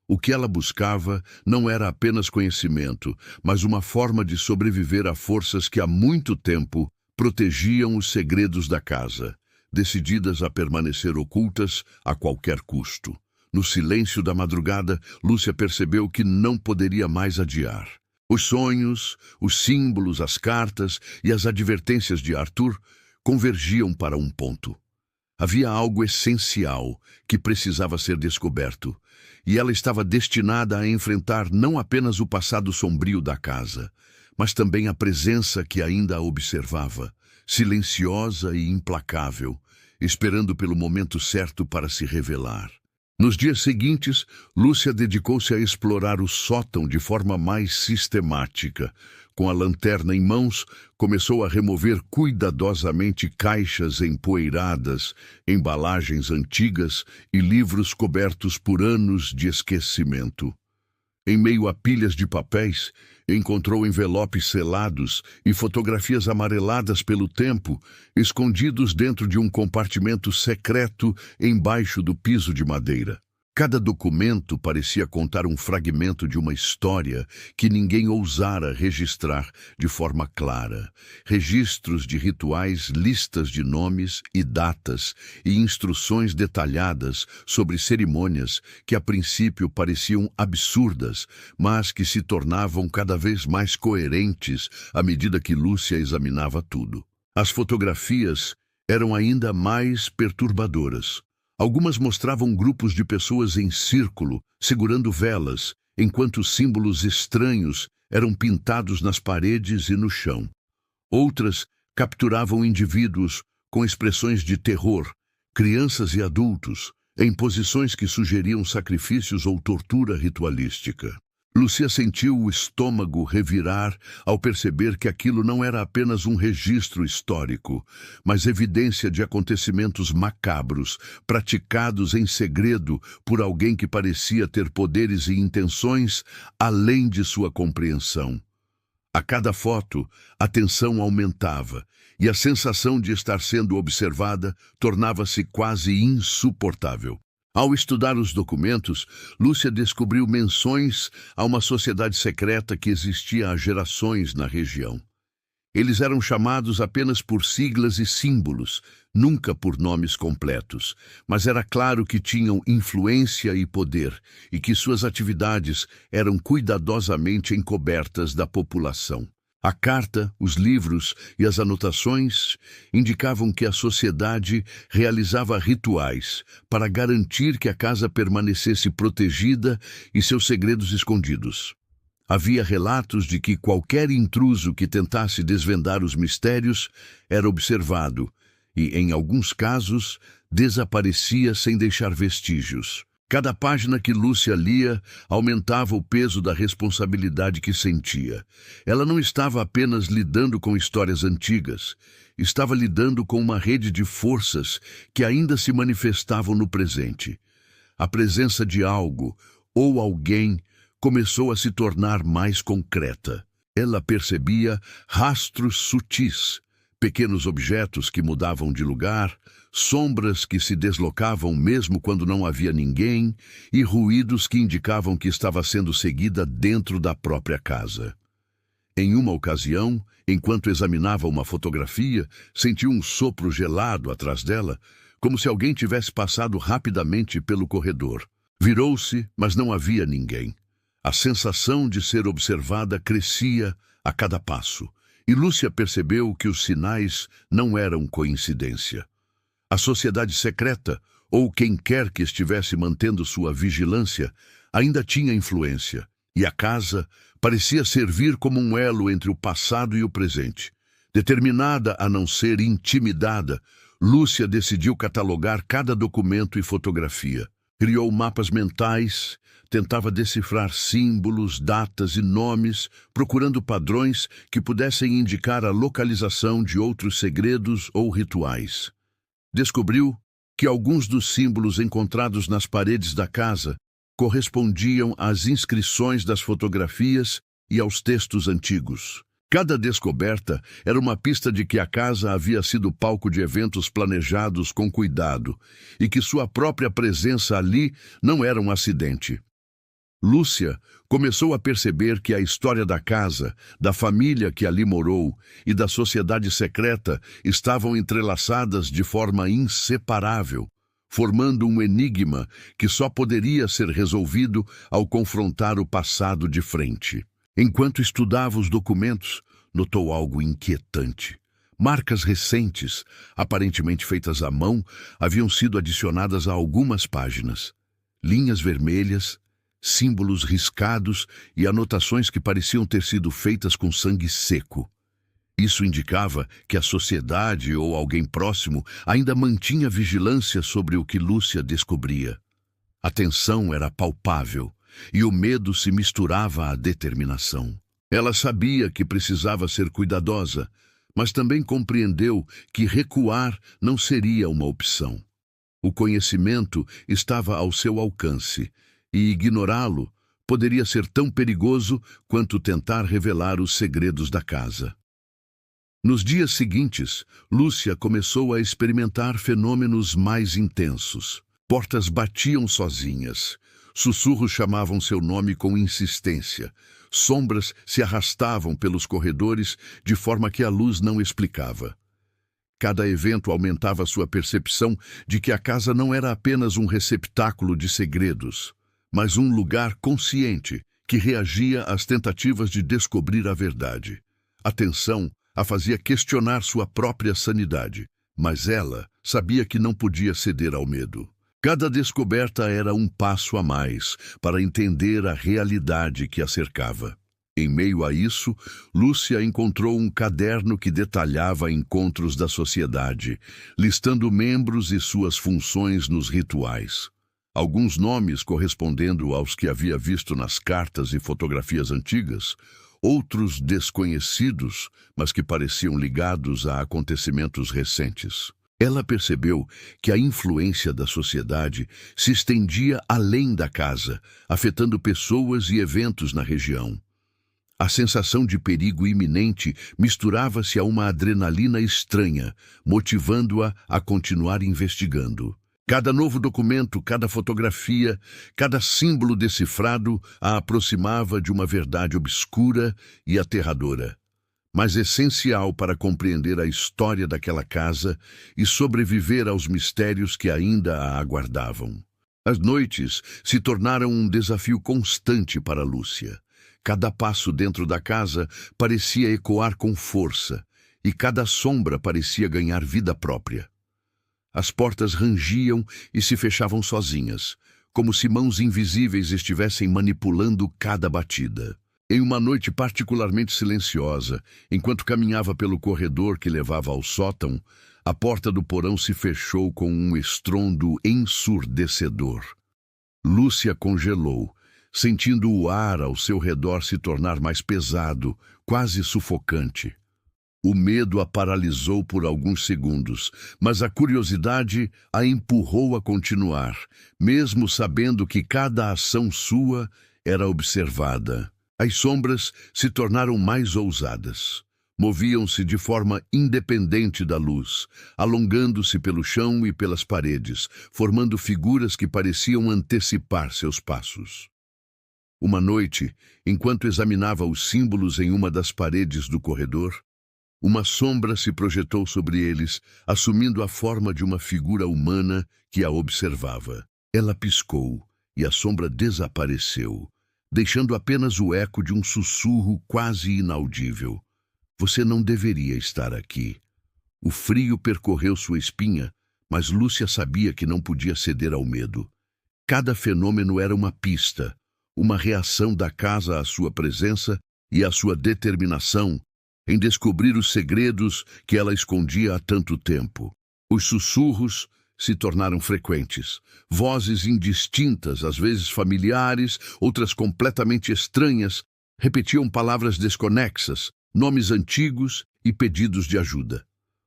O que ela buscava não era apenas conhecimento, mas uma forma de sobreviver a forças que há muito tempo protegiam os segredos da casa, decididas a permanecer ocultas a qualquer custo. No silêncio da madrugada, Lúcia percebeu que não poderia mais adiar. Os sonhos, os símbolos, as cartas e as advertências de Arthur convergiam para um ponto. Havia algo essencial que precisava ser descoberto, e ela estava destinada a enfrentar não apenas o passado sombrio da casa, mas também a presença que ainda a observava, silenciosa e implacável, esperando pelo momento certo para se revelar. Nos dias seguintes, Lúcia dedicou-se a explorar o sótão de forma mais sistemática. Com a lanterna em mãos, começou a remover cuidadosamente caixas empoeiradas, embalagens antigas e livros cobertos por anos de esquecimento. Em meio a pilhas de papéis, encontrou envelopes selados e fotografias amareladas pelo tempo, escondidos dentro de um compartimento secreto embaixo do piso de madeira. Cada documento parecia contar um fragmento de uma história que ninguém ousara registrar de forma clara. Registros de rituais, listas de nomes e datas e instruções detalhadas sobre cerimônias que a princípio pareciam absurdas, mas que se tornavam cada vez mais coerentes à medida que Lúcia examinava tudo. As fotografias eram ainda mais perturbadoras. Algumas mostravam grupos de pessoas em círculo, segurando velas, enquanto símbolos estranhos eram pintados nas paredes e no chão. Outras capturavam indivíduos com expressões de terror, crianças e adultos, em posições que sugeriam sacrifícios ou tortura ritualística. Lúcia sentiu o estômago revirar ao perceber que aquilo não era apenas um registro histórico, mas evidência de acontecimentos macabros, praticados em segredo por alguém que parecia ter poderes e intenções além de sua compreensão. A cada foto, a tensão aumentava, e a sensação de estar sendo observada tornava-se quase insuportável. Ao estudar os documentos, Lúcia descobriu menções a uma sociedade secreta que existia há gerações na região. Eles eram chamados apenas por siglas e símbolos, nunca por nomes completos, mas era claro que tinham influência e poder e que suas atividades eram cuidadosamente encobertas da população. A carta, os livros e as anotações indicavam que a sociedade realizava rituais para garantir que a casa permanecesse protegida e seus segredos escondidos. Havia relatos de que qualquer intruso que tentasse desvendar os mistérios era observado e, em alguns casos, desaparecia sem deixar vestígios. Cada página que Lúcia lia aumentava o peso da responsabilidade que sentia. Ela não estava apenas lidando com histórias antigas, estava lidando com uma rede de forças que ainda se manifestavam no presente. A presença de algo ou alguém começou a se tornar mais concreta. Ela percebia rastros sutis, pequenos objetos que mudavam de lugar, sombras que se deslocavam mesmo quando não havia ninguém e ruídos que indicavam que estava sendo seguida dentro da própria casa. Em uma ocasião, enquanto examinava uma fotografia, sentiu um sopro gelado atrás dela, como se alguém tivesse passado rapidamente pelo corredor. Virou-se, mas não havia ninguém. A sensação de ser observada crescia a cada passo, E Lúcia percebeu que os sinais não eram coincidência. A sociedade secreta, ou quem quer que estivesse mantendo sua vigilância, ainda tinha influência, e a casa parecia servir como um elo entre o passado e o presente. Determinada a não ser intimidada, Lúcia decidiu catalogar cada documento e fotografia. Criou mapas mentais, tentava decifrar símbolos, datas e nomes, procurando padrões que pudessem indicar a localização de outros segredos ou rituais. Descobriu que alguns dos símbolos encontrados nas paredes da casa correspondiam às inscrições das fotografias e aos textos antigos. Cada descoberta era uma pista de que a casa havia sido palco de eventos planejados com cuidado e que sua própria presença ali não era um acidente. Lúcia começou a perceber que a história da casa, da família que ali morou e da sociedade secreta estavam entrelaçadas de forma inseparável, formando um enigma que só poderia ser resolvido ao confrontar o passado de frente. Enquanto estudava os documentos, notou algo inquietante. Marcas recentes, aparentemente feitas à mão, haviam sido adicionadas a algumas páginas. Linhas vermelhas, símbolos riscados e anotações que pareciam ter sido feitas com sangue seco. Isso indicava que a sociedade ou alguém próximo ainda mantinha vigilância sobre o que Lúcia descobria. A tensão era palpável e o medo se misturava à determinação. Ela sabia que precisava ser cuidadosa, mas também compreendeu que recuar não seria uma opção. O conhecimento estava ao seu alcance, e ignorá-lo poderia ser tão perigoso quanto tentar revelar os segredos da casa. Nos dias seguintes, Lúcia começou a experimentar fenômenos mais intensos. Portas batiam sozinhas, sussurros chamavam seu nome com insistência, sombras se arrastavam pelos corredores de forma que a luz não explicava. Cada evento aumentava sua percepção de que a casa não era apenas um receptáculo de segredos, mas um lugar consciente que reagia às tentativas de descobrir a verdade. A tensão a fazia questionar sua própria sanidade, mas ela sabia que não podia ceder ao medo. Cada descoberta era um passo a mais para entender a realidade que a cercava. Em meio a isso, Lúcia encontrou um caderno que detalhava encontros da sociedade, listando membros e suas funções nos rituais. Alguns nomes correspondendo aos que havia visto nas cartas e fotografias antigas, outros desconhecidos, mas que pareciam ligados a acontecimentos recentes. Ela percebeu que a influência da sociedade se estendia além da casa, afetando pessoas e eventos na região. A sensação de perigo iminente misturava-se a uma adrenalina estranha, motivando-a a continuar investigando. Cada novo documento, cada fotografia, cada símbolo decifrado a aproximava de uma verdade obscura e aterradora, mas essencial para compreender a história daquela casa e sobreviver aos mistérios que ainda a aguardavam. As noites se tornaram um desafio constante para Lúcia. Cada passo dentro da casa parecia ecoar com força, e cada sombra parecia ganhar vida própria. As portas rangiam e se fechavam sozinhas, como se mãos invisíveis estivessem manipulando cada batida. Em uma noite particularmente silenciosa, enquanto caminhava pelo corredor que levava ao sótão, a porta do porão se fechou com um estrondo ensurdecedor. Lúcia congelou, sentindo o ar ao seu redor se tornar mais pesado, quase sufocante. O medo a paralisou por alguns segundos, mas a curiosidade a empurrou a continuar, mesmo sabendo que cada ação sua era observada. As sombras se tornaram mais ousadas. Moviam-se de forma independente da luz, alongando-se pelo chão e pelas paredes, formando figuras que pareciam antecipar seus passos. Uma noite, enquanto examinava os símbolos em uma das paredes do corredor, uma sombra se projetou sobre eles, assumindo a forma de uma figura humana que a observava. Ela piscou e a sombra desapareceu, deixando apenas o eco de um sussurro quase inaudível. Você não deveria estar aqui. O frio percorreu sua espinha, mas Lúcia sabia que não podia ceder ao medo. Cada fenômeno era uma pista, uma reação da casa à sua presença e à sua determinação em descobrir os segredos que ela escondia há tanto tempo. Os sussurros se tornaram frequentes. Vozes indistintas, às vezes familiares, outras completamente estranhas, repetiam palavras desconexas, nomes antigos e pedidos de ajuda.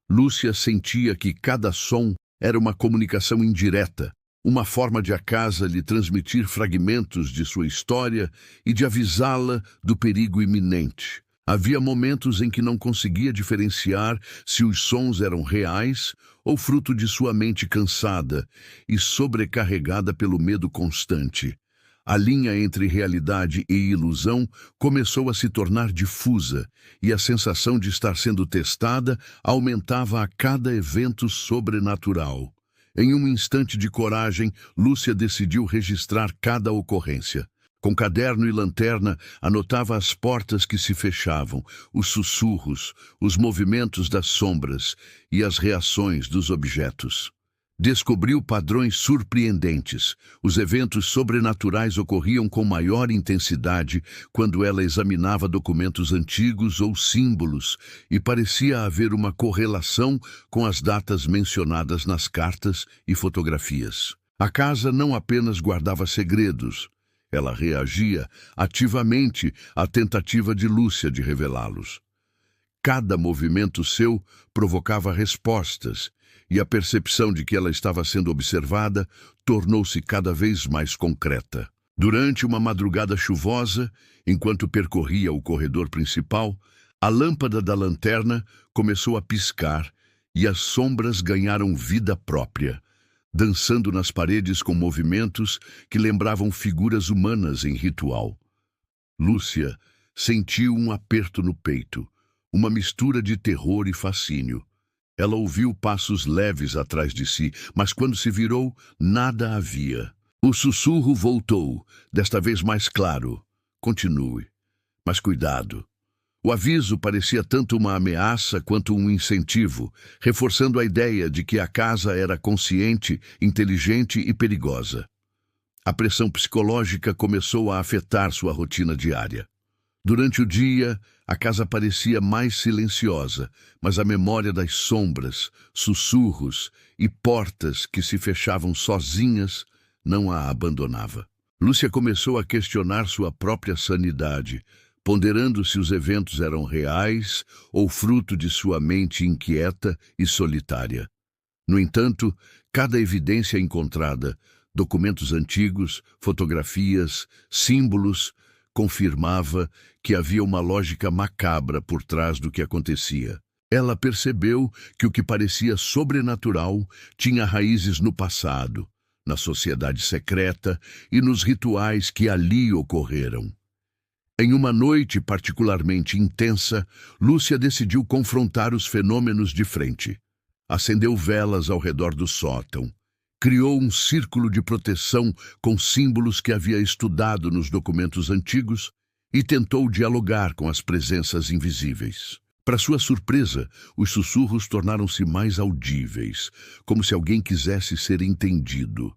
Lúcia sentia que cada som era uma comunicação indireta, uma forma de a casa lhe transmitir fragmentos de sua história e de avisá-la do perigo iminente. Havia momentos em que não conseguia diferenciar se os sons eram reais ou fruto de sua mente cansada e sobrecarregada pelo medo constante. A linha entre realidade e ilusão começou a se tornar difusa e a sensação de estar sendo testada aumentava a cada evento sobrenatural. Em um instante de coragem, Lúcia decidiu registrar cada ocorrência. Com caderno e lanterna, anotava as portas que se fechavam, os sussurros, os movimentos das sombras e as reações dos objetos. Descobriu padrões surpreendentes. Os eventos sobrenaturais ocorriam com maior intensidade quando ela examinava documentos antigos ou símbolos, e parecia haver uma correlação com as datas mencionadas nas cartas e fotografias. A casa não apenas guardava segredos, ela reagia ativamente à tentativa de Lúcia de revelá-los. Cada movimento seu provocava respostas, e a percepção de que ela estava sendo observada tornou-se cada vez mais concreta. Durante uma madrugada chuvosa, enquanto percorria o corredor principal, a lâmpada da lanterna começou a piscar e as sombras ganharam vida própria, dançando nas paredes com movimentos que lembravam figuras humanas em ritual. Lúcia sentiu um aperto no peito, uma mistura de terror e fascínio. Ela ouviu passos leves atrás de si, mas quando se virou, nada havia. O sussurro voltou, desta vez mais claro. Continue, mas cuidado. O aviso parecia tanto uma ameaça quanto um incentivo, reforçando a ideia de que a casa era consciente, inteligente e perigosa. A pressão psicológica começou a afetar sua rotina diária. Durante o dia, a casa parecia mais silenciosa, mas a memória das sombras, sussurros e portas que se fechavam sozinhas não a abandonava. Lúcia começou a questionar sua própria sanidade, ponderando se os eventos eram reais ou fruto de sua mente inquieta e solitária. No entanto, cada evidência encontrada, documentos antigos, fotografias, símbolos, confirmava que havia uma lógica macabra por trás do que acontecia. Ela percebeu que o que parecia sobrenatural tinha raízes no passado, na sociedade secreta e nos rituais que ali ocorreram. Em uma noite particularmente intensa, Lúcia decidiu confrontar os fenômenos de frente. Acendeu velas ao redor do sótão. Criou um círculo de proteção com símbolos que havia estudado nos documentos antigos e tentou dialogar com as presenças invisíveis. Para sua surpresa, os sussurros tornaram-se mais audíveis, como se alguém quisesse ser entendido.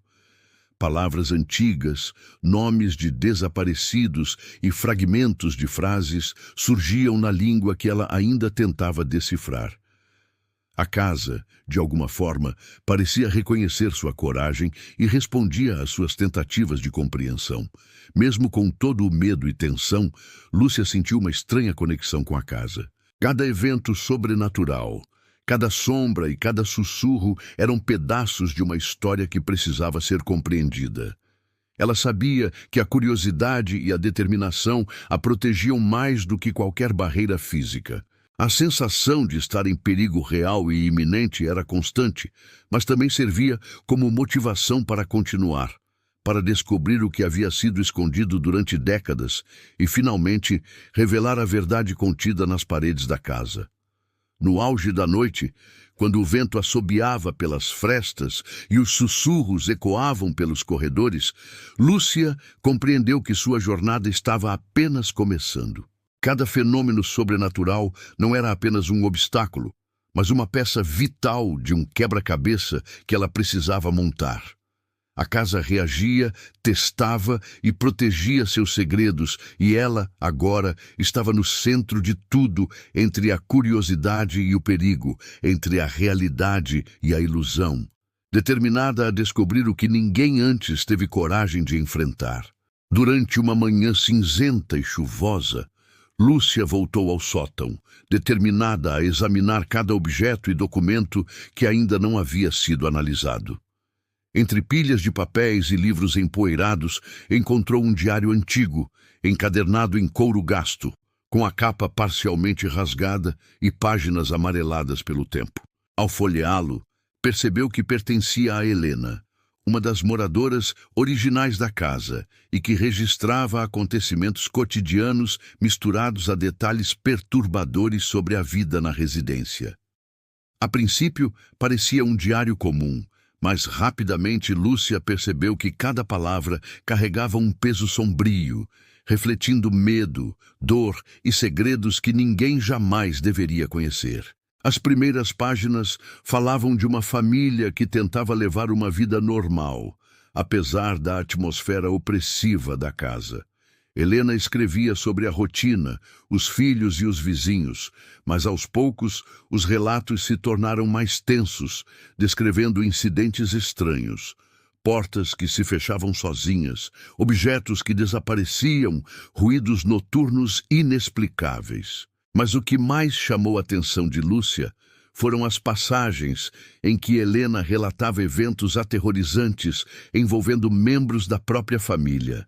Palavras antigas, nomes de desaparecidos e fragmentos de frases surgiam na língua que ela ainda tentava decifrar. A casa, de alguma forma, parecia reconhecer sua coragem e respondia às suas tentativas de compreensão. Mesmo com todo o medo e tensão, Lúcia sentiu uma estranha conexão com a casa. Cada evento sobrenatural, cada sombra e cada sussurro eram pedaços de uma história que precisava ser compreendida. Ela sabia que a curiosidade e a determinação a protegiam mais do que qualquer barreira física. A sensação de estar em perigo real e iminente era constante, mas também servia como motivação para continuar, para descobrir o que havia sido escondido durante décadas e, finalmente, revelar a verdade contida nas paredes da casa. No auge da noite, quando o vento assobiava pelas frestas e os sussurros ecoavam pelos corredores, Lúcia compreendeu que sua jornada estava apenas começando. Cada fenômeno sobrenatural não era apenas um obstáculo, mas uma peça vital de um quebra-cabeça que ela precisava montar. A casa reagia, testava e protegia seus segredos, e ela, agora, estava no centro de tudo, entre a curiosidade e o perigo, entre a realidade e a ilusão, determinada a descobrir o que ninguém antes teve coragem de enfrentar. Durante uma manhã cinzenta e chuvosa, Lúcia voltou ao sótão, determinada a examinar cada objeto e documento que ainda não havia sido analisado. Entre pilhas de papéis e livros empoeirados, encontrou um diário antigo, encadernado em couro gasto, com a capa parcialmente rasgada e páginas amareladas pelo tempo. Ao folheá-lo, percebeu que pertencia a Helena, uma das moradoras originais da casa, e que registrava acontecimentos cotidianos misturados a detalhes perturbadores sobre a vida na residência. A princípio, parecia um diário comum, mas rapidamente Lúcia percebeu que cada palavra carregava um peso sombrio, refletindo medo, dor e segredos que ninguém jamais deveria conhecer. As primeiras páginas falavam de uma família que tentava levar uma vida normal, apesar da atmosfera opressiva da casa. Helena escrevia sobre a rotina, os filhos e os vizinhos, mas aos poucos os relatos se tornaram mais tensos, descrevendo incidentes estranhos. Portas que se fechavam sozinhas, objetos que desapareciam, ruídos noturnos inexplicáveis. Mas o que mais chamou a atenção de Lúcia foram as passagens em que Helena relatava eventos aterrorizantes envolvendo membros da própria família.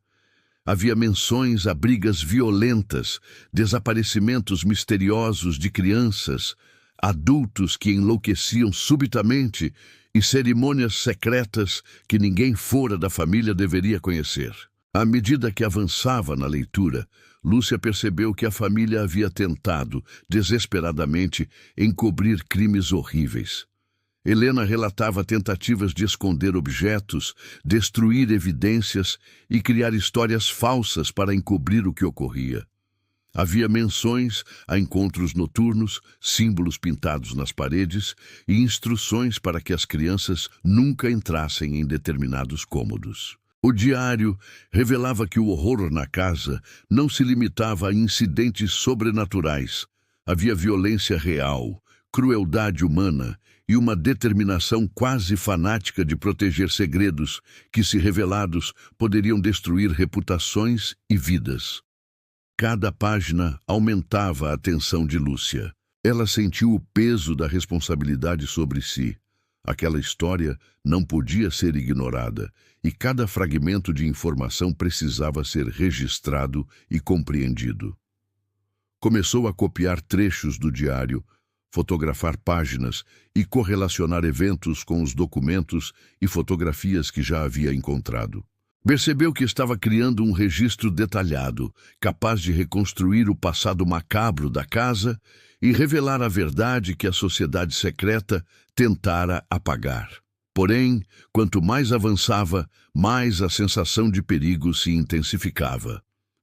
Havia menções a brigas violentas, desaparecimentos misteriosos de crianças, adultos que enlouqueciam subitamente e cerimônias secretas que ninguém fora da família deveria conhecer. À medida que avançava na leitura, Lúcia percebeu que a família havia tentado, desesperadamente, encobrir crimes horríveis. Helena relatava tentativas de esconder objetos, destruir evidências e criar histórias falsas para encobrir o que ocorria. Havia menções a encontros noturnos, símbolos pintados nas paredes e instruções para que as crianças nunca entrassem em determinados cômodos. O diário revelava que o horror na casa não se limitava a incidentes sobrenaturais. Havia violência real, crueldade humana e uma determinação quase fanática de proteger segredos que, se revelados, poderiam destruir reputações e vidas. Cada página aumentava a atenção de Lúcia. Ela sentiu o peso da responsabilidade sobre si. Aquela história não podia ser ignorada, e cada fragmento de informação precisava ser registrado e compreendido. Começou a copiar trechos do diário, fotografar páginas e correlacionar eventos com os documentos e fotografias que já havia encontrado. Percebeu que estava criando um registro detalhado, capaz de reconstruir o passado macabro da casa e revelar a verdade que a sociedade secreta tentara apagar. Porém, quanto mais avançava, mais a sensação de perigo se intensificava.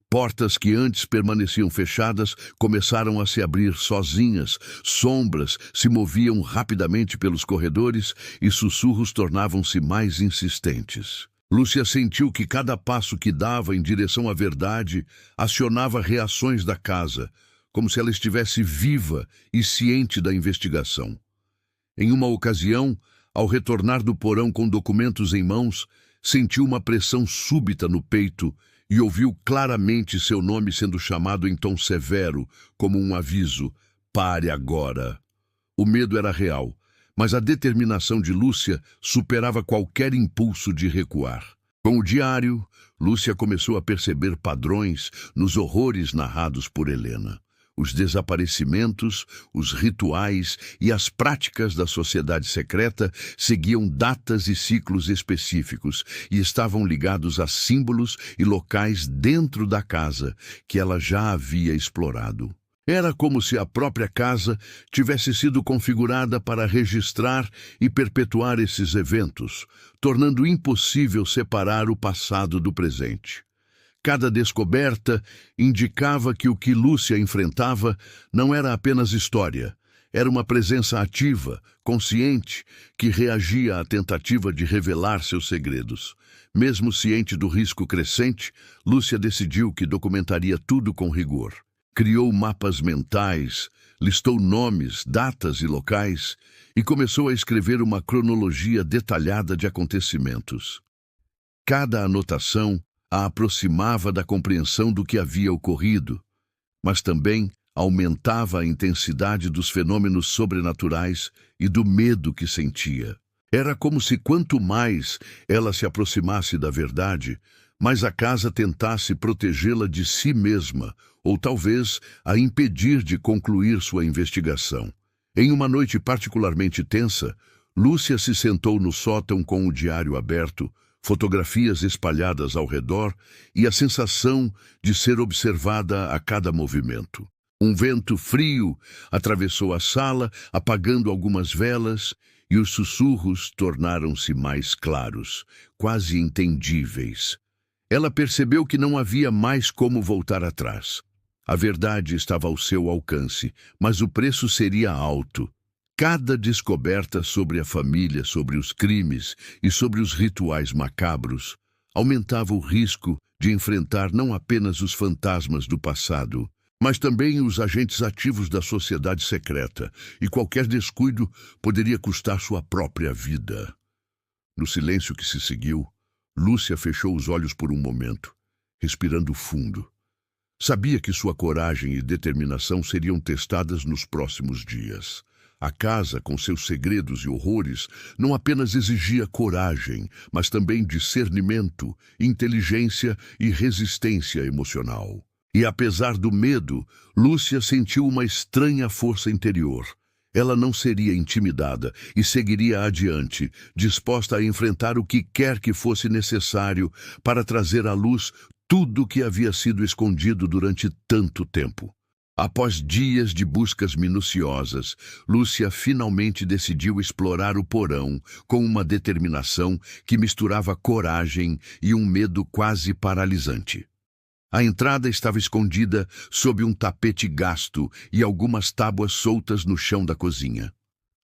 Portas que antes permaneciam fechadas começaram a se abrir sozinhas, sombras se moviam rapidamente pelos corredores e sussurros tornavam-se mais insistentes. Lúcia sentiu que cada passo que dava em direção à verdade acionava reações da casa, como se ela estivesse viva e ciente da investigação. Em uma ocasião, ao retornar do porão com documentos em mãos, sentiu uma pressão súbita no peito e ouviu claramente seu nome sendo chamado em tom severo, como um aviso: "Pare agora." O medo era real, mas a determinação de Lúcia superava qualquer impulso de recuar. Com o diário, Lúcia começou a perceber padrões nos horrores narrados por Helena. Os desaparecimentos, os rituais e as práticas da sociedade secreta seguiam datas e ciclos específicos e estavam ligados a símbolos e locais dentro da casa que ela já havia explorado. Era como se a própria casa tivesse sido configurada para registrar e perpetuar esses eventos, tornando impossível separar o passado do presente. Cada descoberta indicava que o que Lúcia enfrentava não era apenas história. Era uma presença ativa, consciente, que reagia à tentativa de revelar seus segredos. Mesmo ciente do risco crescente, Lúcia decidiu que documentaria tudo com rigor. Criou mapas mentais, listou nomes, datas e locais e começou a escrever uma cronologia detalhada de acontecimentos. Cada anotação a aproximava da compreensão do que havia ocorrido, mas também aumentava a intensidade dos fenômenos sobrenaturais e do medo que sentia. Era como se quanto mais ela se aproximasse da verdade, mais a casa tentasse protegê-la de si mesma, ou talvez a impedir de concluir sua investigação. Em uma noite particularmente tensa, Lúcia se sentou no sótão com o diário aberto, fotografias espalhadas ao redor e a sensação de ser observada a cada movimento. Um vento frio atravessou a sala, apagando algumas velas, e os sussurros tornaram-se mais claros, quase entendíveis. Ela percebeu que não havia mais como voltar atrás. A verdade estava ao seu alcance, mas o preço seria alto. Cada descoberta sobre a família, sobre os crimes e sobre os rituais macabros aumentava o risco de enfrentar não apenas os fantasmas do passado, mas também os agentes ativos da sociedade secreta, e qualquer descuido poderia custar sua própria vida. No silêncio que se seguiu, Lúcia fechou os olhos por um momento, respirando fundo. Sabia que sua coragem e determinação seriam testadas nos próximos dias. A casa, com seus segredos e horrores, não apenas exigia coragem, mas também discernimento, inteligência e resistência emocional. E apesar do medo, Lúcia sentiu uma estranha força interior. Ela não seria intimidada e seguiria adiante, disposta a enfrentar o que quer que fosse necessário para trazer à luz tudo o que havia sido escondido durante tanto tempo. Após dias de buscas minuciosas, Lúcia finalmente decidiu explorar o porão com uma determinação que misturava coragem e um medo quase paralisante. A entrada estava escondida sob um tapete gasto e algumas tábuas soltas no chão da cozinha.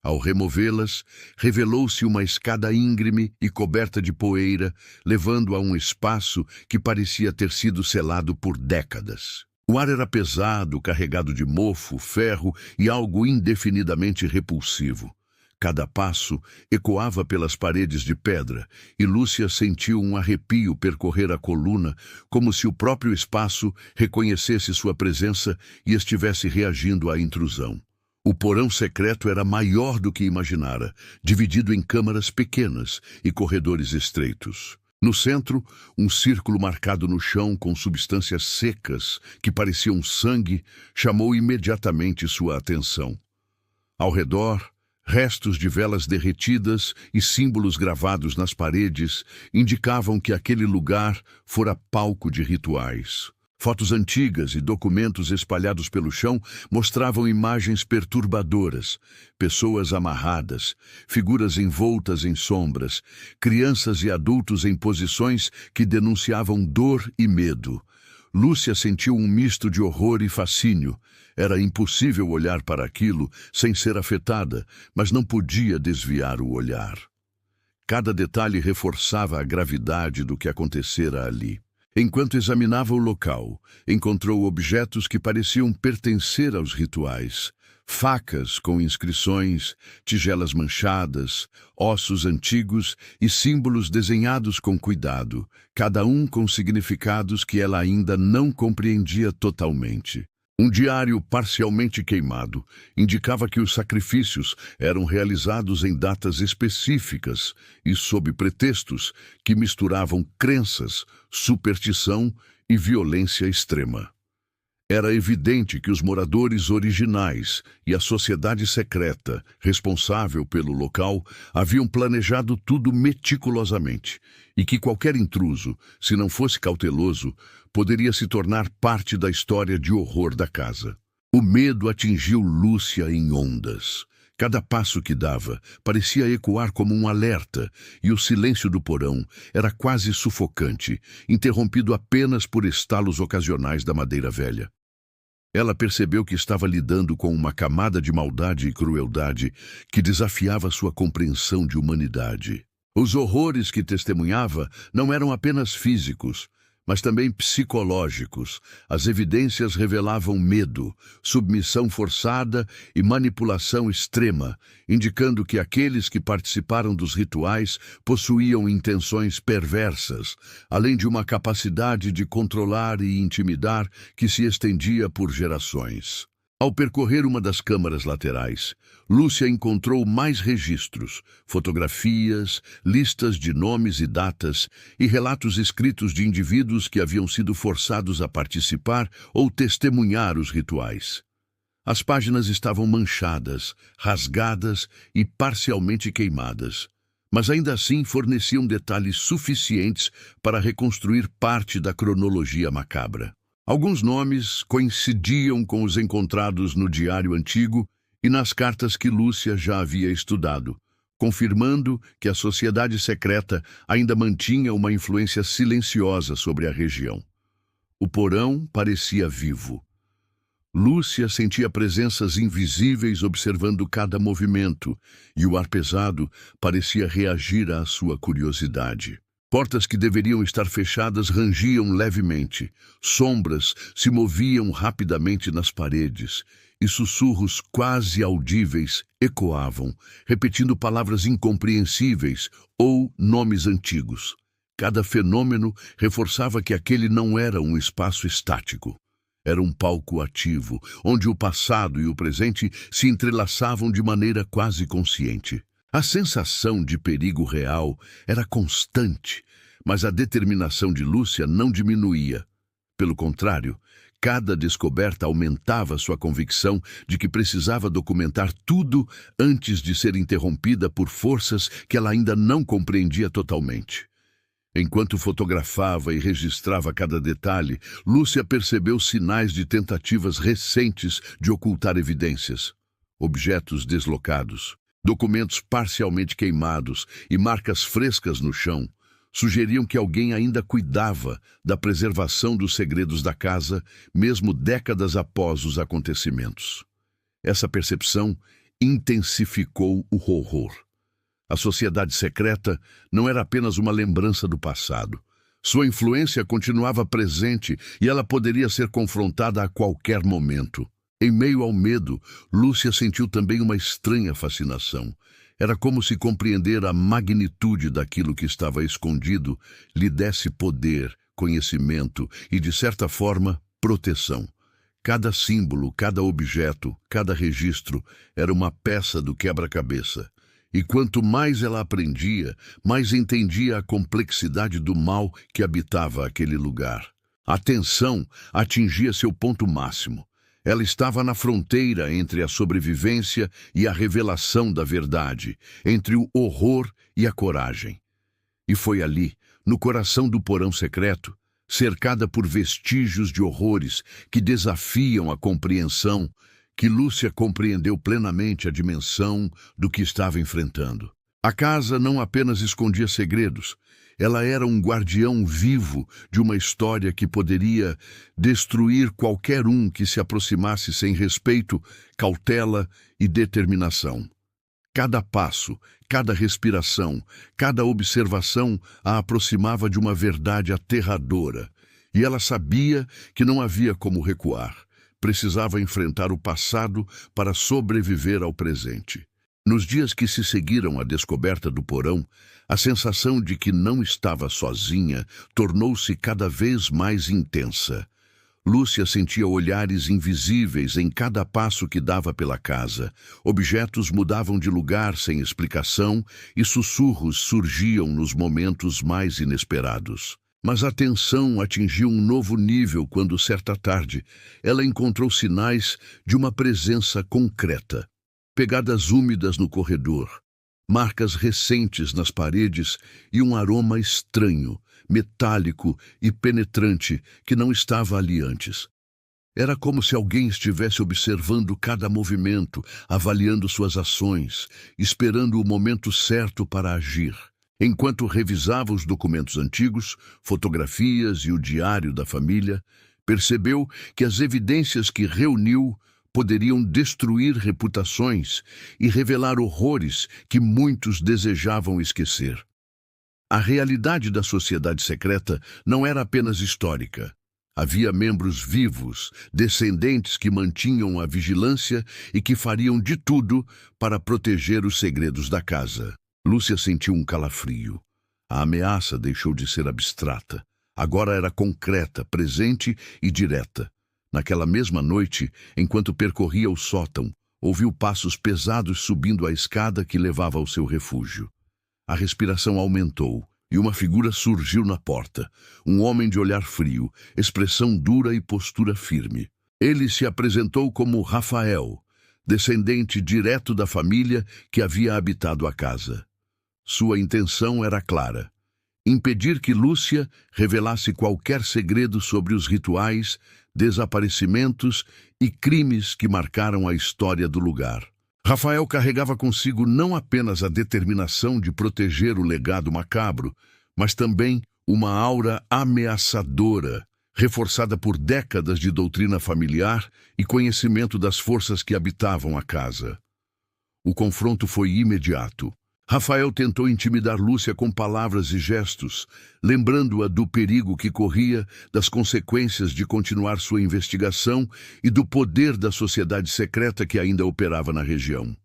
Ao removê-las, revelou-se uma escada íngreme e coberta de poeira, levando a um espaço que parecia ter sido selado por décadas. O ar era pesado, carregado de mofo, ferro e algo indefinidamente repulsivo. Cada passo ecoava pelas paredes de pedra, e Lúcia sentiu um arrepio percorrer a coluna, como se o próprio espaço reconhecesse sua presença e estivesse reagindo à intrusão. O porão secreto era maior do que imaginara, dividido em câmaras pequenas e corredores estreitos. No centro, um círculo marcado no chão com substâncias secas, que pareciam sangue, chamou imediatamente sua atenção. Ao redor, restos de velas derretidas e símbolos gravados nas paredes indicavam que aquele lugar fora palco de rituais. Fotos antigas e documentos espalhados pelo chão mostravam imagens perturbadoras, pessoas amarradas, figuras envoltas em sombras, crianças e adultos em posições que denunciavam dor e medo. Lúcia sentiu um misto de horror e fascínio. Era impossível olhar para aquilo sem ser afetada, mas não podia desviar o olhar. Cada detalhe reforçava a gravidade do que acontecera ali. Enquanto examinava o local, encontrou objetos que pareciam pertencer aos rituais. Facas com inscrições, tigelas manchadas, ossos antigos e símbolos desenhados com cuidado, cada um com significados que ela ainda não compreendia totalmente. Um diário parcialmente queimado indicava que os sacrifícios eram realizados em datas específicas e sob pretextos que misturavam crenças, superstição e violência extrema. Era evidente que os moradores originais e a sociedade secreta responsável pelo local haviam planejado tudo meticulosamente e que qualquer intruso, se não fosse cauteloso, poderia se tornar parte da história de horror da casa. O medo atingiu Lúcia em ondas. Cada passo que dava parecia ecoar como um alerta, e o silêncio do porão era quase sufocante, interrompido apenas por estalos ocasionais da madeira velha. Ela percebeu que estava lidando com uma camada de maldade e crueldade que desafiava sua compreensão de humanidade. Os horrores que testemunhava não eram apenas físicos, mas também psicológicos. As evidências revelavam medo, submissão forçada e manipulação extrema, indicando que aqueles que participaram dos rituais possuíam intenções perversas, além de uma capacidade de controlar e intimidar que se estendia por gerações. Ao percorrer uma das câmaras laterais, Lúcia encontrou mais registros, fotografias, listas de nomes e datas e relatos escritos de indivíduos que haviam sido forçados a participar ou testemunhar os rituais. As páginas estavam manchadas, rasgadas e parcialmente queimadas, mas ainda assim forneciam detalhes suficientes para reconstruir parte da cronologia macabra. Alguns nomes coincidiam com os encontrados no diário antigo e nas cartas que Lúcia já havia estudado, confirmando que a sociedade secreta ainda mantinha uma influência silenciosa sobre a região. O porão parecia vivo. Lúcia sentia presenças invisíveis observando cada movimento, e o ar pesado parecia reagir à sua curiosidade. Portas que deveriam estar fechadas rangiam levemente, sombras se moviam rapidamente nas paredes, e sussurros quase audíveis ecoavam, repetindo palavras incompreensíveis ou nomes antigos. Cada fenômeno reforçava que aquele não era um espaço estático. Era um palco ativo, onde o passado e o presente se entrelaçavam de maneira quase consciente. A sensação de perigo real era constante, mas a determinação de Lúcia não diminuía. Pelo contrário, cada descoberta aumentava sua convicção de que precisava documentar tudo antes de ser interrompida por forças que ela ainda não compreendia totalmente. Enquanto fotografava e registrava cada detalhe, Lúcia percebeu sinais de tentativas recentes de ocultar evidências. Objetos deslocados, documentos parcialmente queimados e marcas frescas no chão sugeriam que alguém ainda cuidava da preservação dos segredos da casa, mesmo décadas após os acontecimentos. Essa percepção intensificou o horror. A sociedade secreta não era apenas uma lembrança do passado. Sua influência continuava presente e ela poderia ser confrontada a qualquer momento. Em meio ao medo, Lúcia sentiu também uma estranha fascinação. Era como se compreender a magnitude daquilo que estava escondido lhe desse poder, conhecimento e, de certa forma, proteção. Cada símbolo, cada objeto, cada registro era uma peça do quebra-cabeça. E quanto mais ela aprendia, mais entendia a complexidade do mal que habitava aquele lugar. A tensão atingia seu ponto máximo. Ela estava na fronteira entre a sobrevivência e a revelação da verdade, entre o horror e a coragem. E foi ali, no coração do porão secreto, cercada por vestígios de horrores que desafiam a compreensão, que Lúcia compreendeu plenamente a dimensão do que estava enfrentando. A casa não apenas escondia segredos, ela era um guardião vivo de uma história que poderia destruir qualquer um que se aproximasse sem respeito, cautela e determinação. Cada passo, cada respiração, cada observação a aproximava de uma verdade aterradora, e ela sabia que não havia como recuar. Precisava enfrentar o passado para sobreviver ao presente. Nos dias que se seguiram à descoberta do porão, a sensação de que não estava sozinha tornou-se cada vez mais intensa. Lúcia sentia olhares invisíveis em cada passo que dava pela casa. Objetos mudavam de lugar sem explicação e sussurros surgiam nos momentos mais inesperados. Mas a tensão atingiu um novo nível quando, certa tarde, ela encontrou sinais de uma presença concreta. Pegadas úmidas no corredor, marcas recentes nas paredes e um aroma estranho, metálico e penetrante que não estava ali antes. Era como se alguém estivesse observando cada movimento, avaliando suas ações, esperando o momento certo para agir. Enquanto revisava os documentos antigos, fotografias e o diário da família, percebeu que as evidências que reuniu poderiam destruir reputações e revelar horrores que muitos desejavam esquecer. A realidade da sociedade secreta não era apenas histórica. Havia membros vivos, descendentes que mantinham a vigilância e que fariam de tudo para proteger os segredos da casa. Lúcia sentiu um calafrio. A ameaça deixou de ser abstrata. Agora era concreta, presente e direta. Naquela mesma noite, enquanto percorria o sótão, ouviu passos pesados subindo a escada que levava ao seu refúgio. A respiração aumentou e uma figura surgiu na porta. Um homem de olhar frio, expressão dura e postura firme. Ele se apresentou como Rafael, descendente direto da família que havia habitado a casa. Sua intenção era clara: impedir que Lúcia revelasse qualquer segredo sobre os rituais, desaparecimentos e crimes que marcaram a história do lugar. Rafael carregava consigo não apenas a determinação de proteger o legado macabro, mas também uma aura ameaçadora, reforçada por décadas de doutrina familiar e conhecimento das forças que habitavam a casa. O confronto foi imediato. Rafael tentou intimidar Lúcia com palavras e gestos, lembrando-a do perigo que corria, das consequências de continuar sua investigação e do poder da sociedade secreta que ainda operava na região.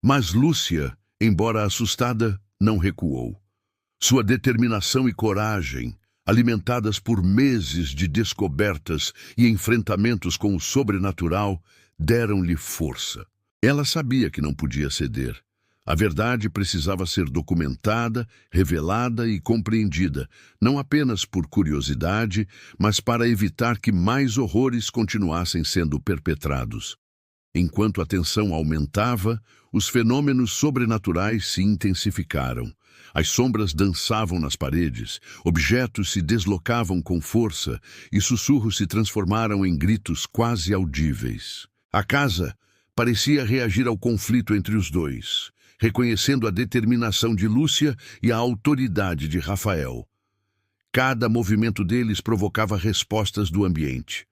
Mas Lúcia, embora assustada, não recuou. Sua determinação e coragem, alimentadas por meses de descobertas e enfrentamentos com o sobrenatural, deram-lhe força. Ela sabia que não podia ceder. A verdade precisava ser documentada, revelada e compreendida, não apenas por curiosidade, mas para evitar que mais horrores continuassem sendo perpetrados. Enquanto a tensão aumentava, os fenômenos sobrenaturais se intensificaram. As sombras dançavam nas paredes, objetos se deslocavam com força e sussurros se transformaram em gritos quase audíveis. A casa parecia reagir ao conflito entre os dois, reconhecendo a determinação de Lúcia e a autoridade de Rafael. Cada movimento deles provocava respostas do ambiente.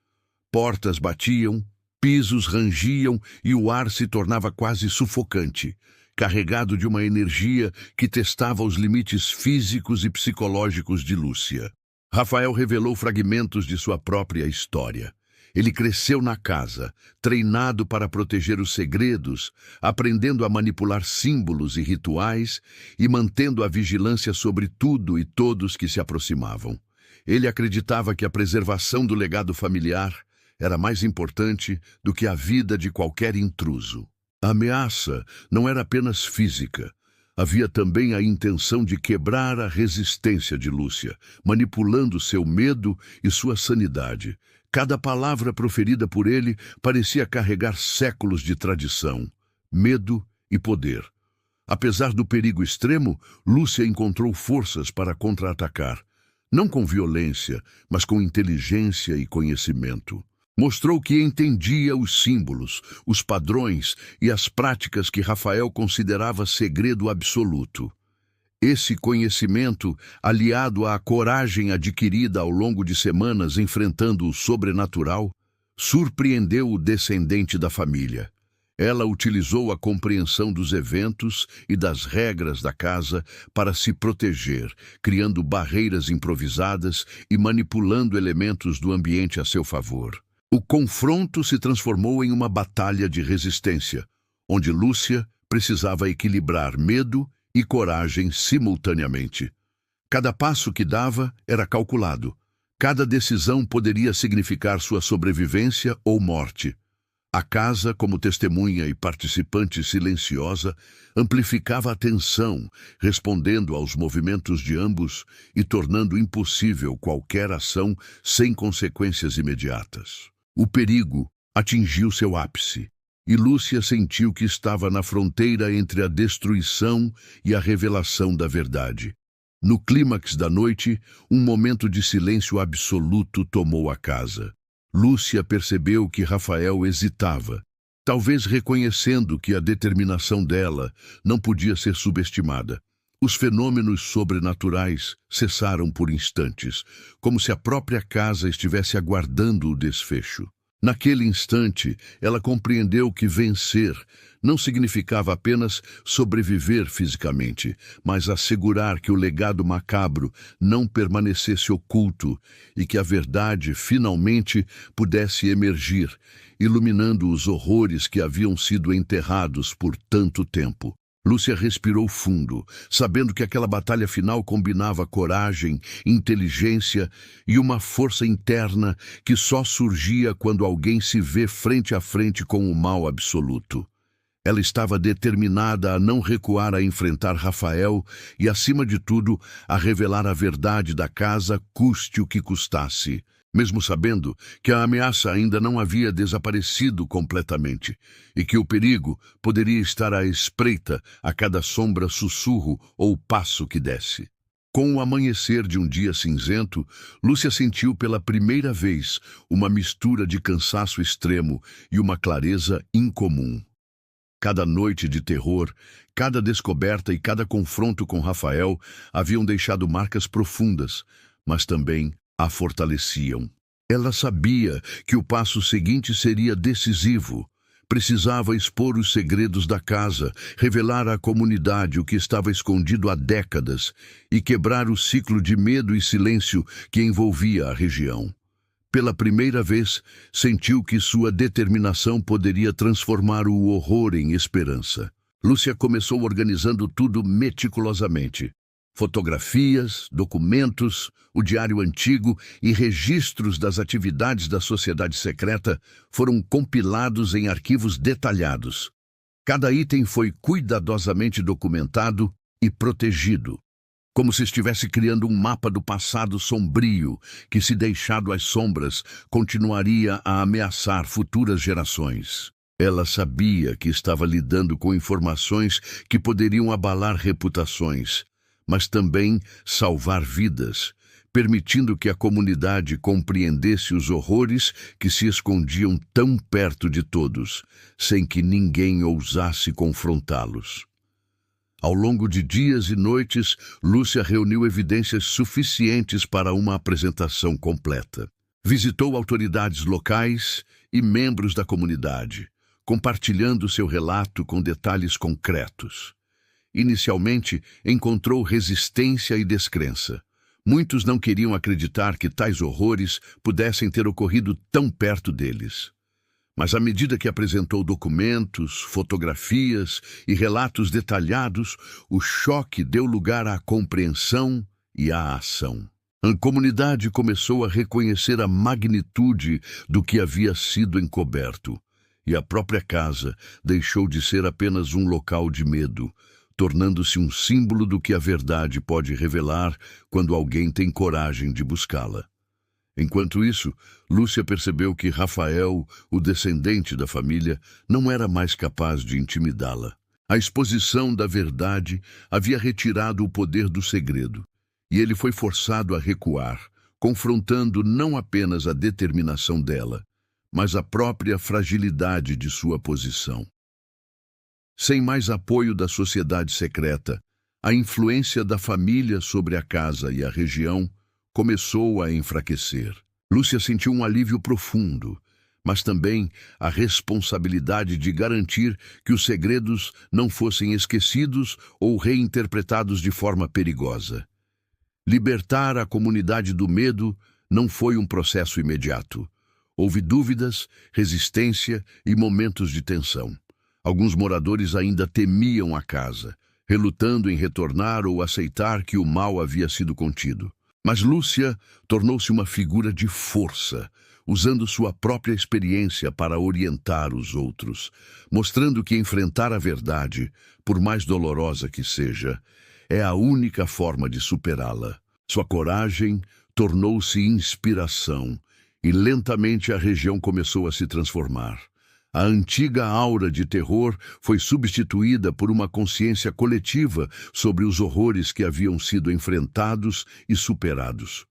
Portas batiam, pisos rangiam e o ar se tornava quase sufocante, carregado de uma energia que testava os limites físicos e psicológicos de Lúcia. Rafael revelou fragmentos de sua própria história. Ele cresceu na casa, treinado para proteger os segredos, aprendendo a manipular símbolos e rituais e mantendo a vigilância sobre tudo e todos que se aproximavam. Ele acreditava que a preservação do legado familiar era mais importante do que a vida de qualquer intruso. A ameaça não era apenas física. Havia também a intenção de quebrar a resistência de Lúcia, manipulando seu medo e sua sanidade. Cada palavra proferida por ele parecia carregar séculos de tradição, medo e poder. Apesar do perigo extremo, Lúcia encontrou forças para contra-atacar, não com violência, mas com inteligência e conhecimento. Mostrou que entendia os símbolos, os padrões e as práticas que Rafael considerava segredo absoluto. Esse conhecimento, aliado à coragem adquirida ao longo de semanas enfrentando o sobrenatural, surpreendeu o descendente da família. Ela utilizou a compreensão dos eventos e das regras da casa para se proteger, criando barreiras improvisadas e manipulando elementos do ambiente a seu favor. O confronto se transformou em uma batalha de resistência, onde Lúcia precisava equilibrar medo e coragem simultaneamente. Cada passo que dava era calculado. Cada decisão poderia significar sua sobrevivência ou morte. A casa, como testemunha e participante silenciosa, amplificava a tensão, respondendo aos movimentos de ambos e tornando impossível qualquer ação sem consequências imediatas. O perigo atingiu seu ápice. E Lúcia sentiu que estava na fronteira entre a destruição e a revelação da verdade. No clímax da noite, um momento de silêncio absoluto tomou a casa. Lúcia percebeu que Rafael hesitava, talvez reconhecendo que a determinação dela não podia ser subestimada. Os fenômenos sobrenaturais cessaram por instantes, como se a própria casa estivesse aguardando o desfecho. Naquele instante, ela compreendeu que vencer não significava apenas sobreviver fisicamente, mas assegurar que o legado macabro não permanecesse oculto e que a verdade finalmente pudesse emergir, iluminando os horrores que haviam sido enterrados por tanto tempo. Lúcia respirou fundo, sabendo que aquela batalha final combinava coragem, inteligência e uma força interna que só surgia quando alguém se vê frente a frente com o mal absoluto. Ela estava determinada a não recuar a enfrentar Rafael e, acima de tudo, a revelar a verdade da casa, custe o que custasse. Mesmo sabendo que a ameaça ainda não havia desaparecido completamente e que o perigo poderia estar à espreita a cada sombra, sussurro ou passo que desse. Com o amanhecer de um dia cinzento, Lúcia sentiu pela primeira vez uma mistura de cansaço extremo e uma clareza incomum. Cada noite de terror, cada descoberta e cada confronto com Rafael haviam deixado marcas profundas, mas também a fortaleciam. Ela sabia que o passo seguinte seria decisivo. Precisava expor os segredos da casa, revelar à comunidade o que estava escondido há décadas e quebrar o ciclo de medo e silêncio que envolvia a região. Pela primeira vez, sentiu que sua determinação poderia transformar o horror em esperança. Lúcia começou organizando tudo meticulosamente. Fotografias, documentos, o diário antigo e registros das atividades da sociedade secreta foram compilados em arquivos detalhados. Cada item foi cuidadosamente documentado e protegido, como se estivesse criando um mapa do passado sombrio que, se deixado às sombras, continuaria a ameaçar futuras gerações. Ela sabia que estava lidando com informações que poderiam abalar reputações, mas também salvar vidas, permitindo que a comunidade compreendesse os horrores que se escondiam tão perto de todos, sem que ninguém ousasse confrontá-los. Ao longo de dias e noites, Lúcia reuniu evidências suficientes para uma apresentação completa. Visitou autoridades locais e membros da comunidade, compartilhando seu relato com detalhes concretos. Inicialmente, encontrou resistência e descrença. Muitos não queriam acreditar que tais horrores pudessem ter ocorrido tão perto deles. Mas à medida que apresentou documentos, fotografias e relatos detalhados, o choque deu lugar à compreensão e à ação. A comunidade começou a reconhecer a magnitude do que havia sido encoberto, e a própria casa deixou de ser apenas um local de medo, tornando-se um símbolo do que a verdade pode revelar quando alguém tem coragem de buscá-la. Enquanto isso, Lúcia percebeu que Rafael, o descendente da família, não era mais capaz de intimidá-la. A exposição da verdade havia retirado o poder do segredo, e ele foi forçado a recuar, confrontando não apenas a determinação dela, mas a própria fragilidade de sua posição. Sem mais apoio da sociedade secreta, a influência da família sobre a casa e a região começou a enfraquecer. Lúcia sentiu um alívio profundo, mas também a responsabilidade de garantir que os segredos não fossem esquecidos ou reinterpretados de forma perigosa. Libertar a comunidade do medo não foi um processo imediato. Houve dúvidas, resistência e momentos de tensão. Alguns moradores ainda temiam a casa, relutando em retornar ou aceitar que o mal havia sido contido. Mas Lúcia tornou-se uma figura de força, usando sua própria experiência para orientar os outros, mostrando que enfrentar a verdade, por mais dolorosa que seja, é a única forma de superá-la. Sua coragem tornou-se inspiração, e lentamente a região começou a se transformar. A antiga aura de terror foi substituída por uma consciência coletiva sobre os horrores que haviam sido enfrentados e superados.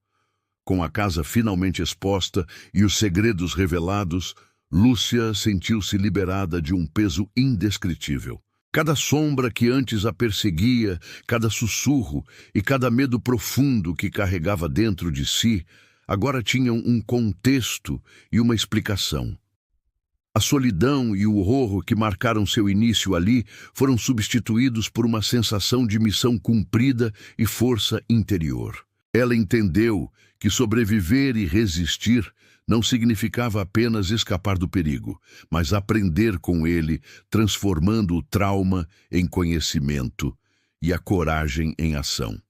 Com a casa finalmente exposta e os segredos revelados, Lúcia sentiu-se liberada de um peso indescritível. Cada sombra que antes a perseguia, cada sussurro e cada medo profundo que carregava dentro de si, agora tinham um contexto e uma explicação. A solidão e o horror que marcaram seu início ali foram substituídos por uma sensação de missão cumprida e força interior. Ela entendeu que sobreviver e resistir não significava apenas escapar do perigo, mas aprender com ele, transformando o trauma em conhecimento e a coragem em ação.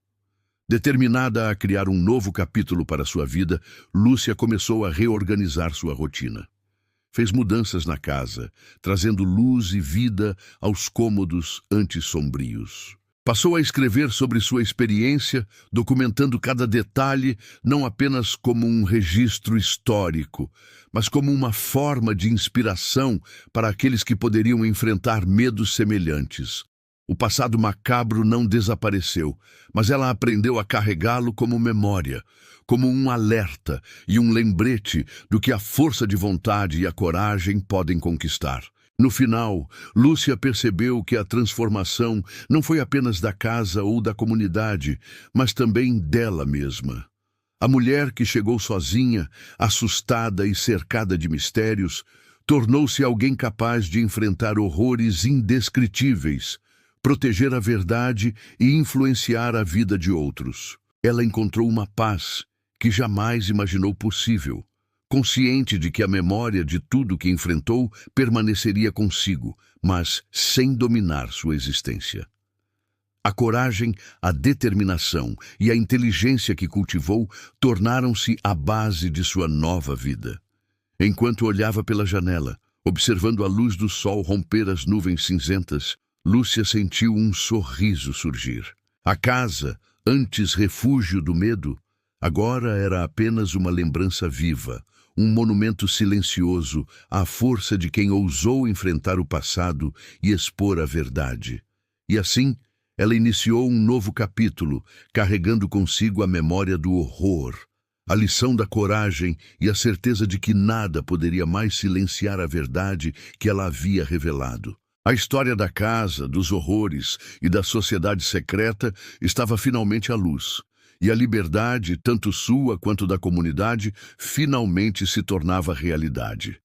Determinada a criar um novo capítulo para sua vida, Lúcia começou a reorganizar sua rotina. Fez mudanças na casa, trazendo luz e vida aos cômodos antes sombrios. Passou a escrever sobre sua experiência, documentando cada detalhe, não apenas como um registro histórico, mas como uma forma de inspiração para aqueles que poderiam enfrentar medos semelhantes. O passado macabro não desapareceu, mas ela aprendeu a carregá-lo como memória, como um alerta e um lembrete do que a força de vontade e a coragem podem conquistar. No final, Lúcia percebeu que a transformação não foi apenas da casa ou da comunidade, mas também dela mesma. A mulher que chegou sozinha, assustada e cercada de mistérios, tornou-se alguém capaz de enfrentar horrores indescritíveis, proteger a verdade e influenciar a vida de outros. Ela encontrou uma paz que jamais imaginou possível, consciente de que a memória de tudo que enfrentou permaneceria consigo, mas sem dominar sua existência. A coragem, a determinação e a inteligência que cultivou tornaram-se a base de sua nova vida. Enquanto olhava pela janela, observando a luz do sol romper as nuvens cinzentas, Lúcia sentiu um sorriso surgir. A casa, antes refúgio do medo, agora era apenas uma lembrança viva, um monumento silencioso à força de quem ousou enfrentar o passado e expor a verdade. E assim, ela iniciou um novo capítulo, carregando consigo a memória do horror, a lição da coragem e a certeza de que nada poderia mais silenciar a verdade que ela havia revelado. A história da casa, dos horrores e da sociedade secreta estava finalmente à luz, e a liberdade, tanto sua quanto da comunidade, finalmente se tornava realidade.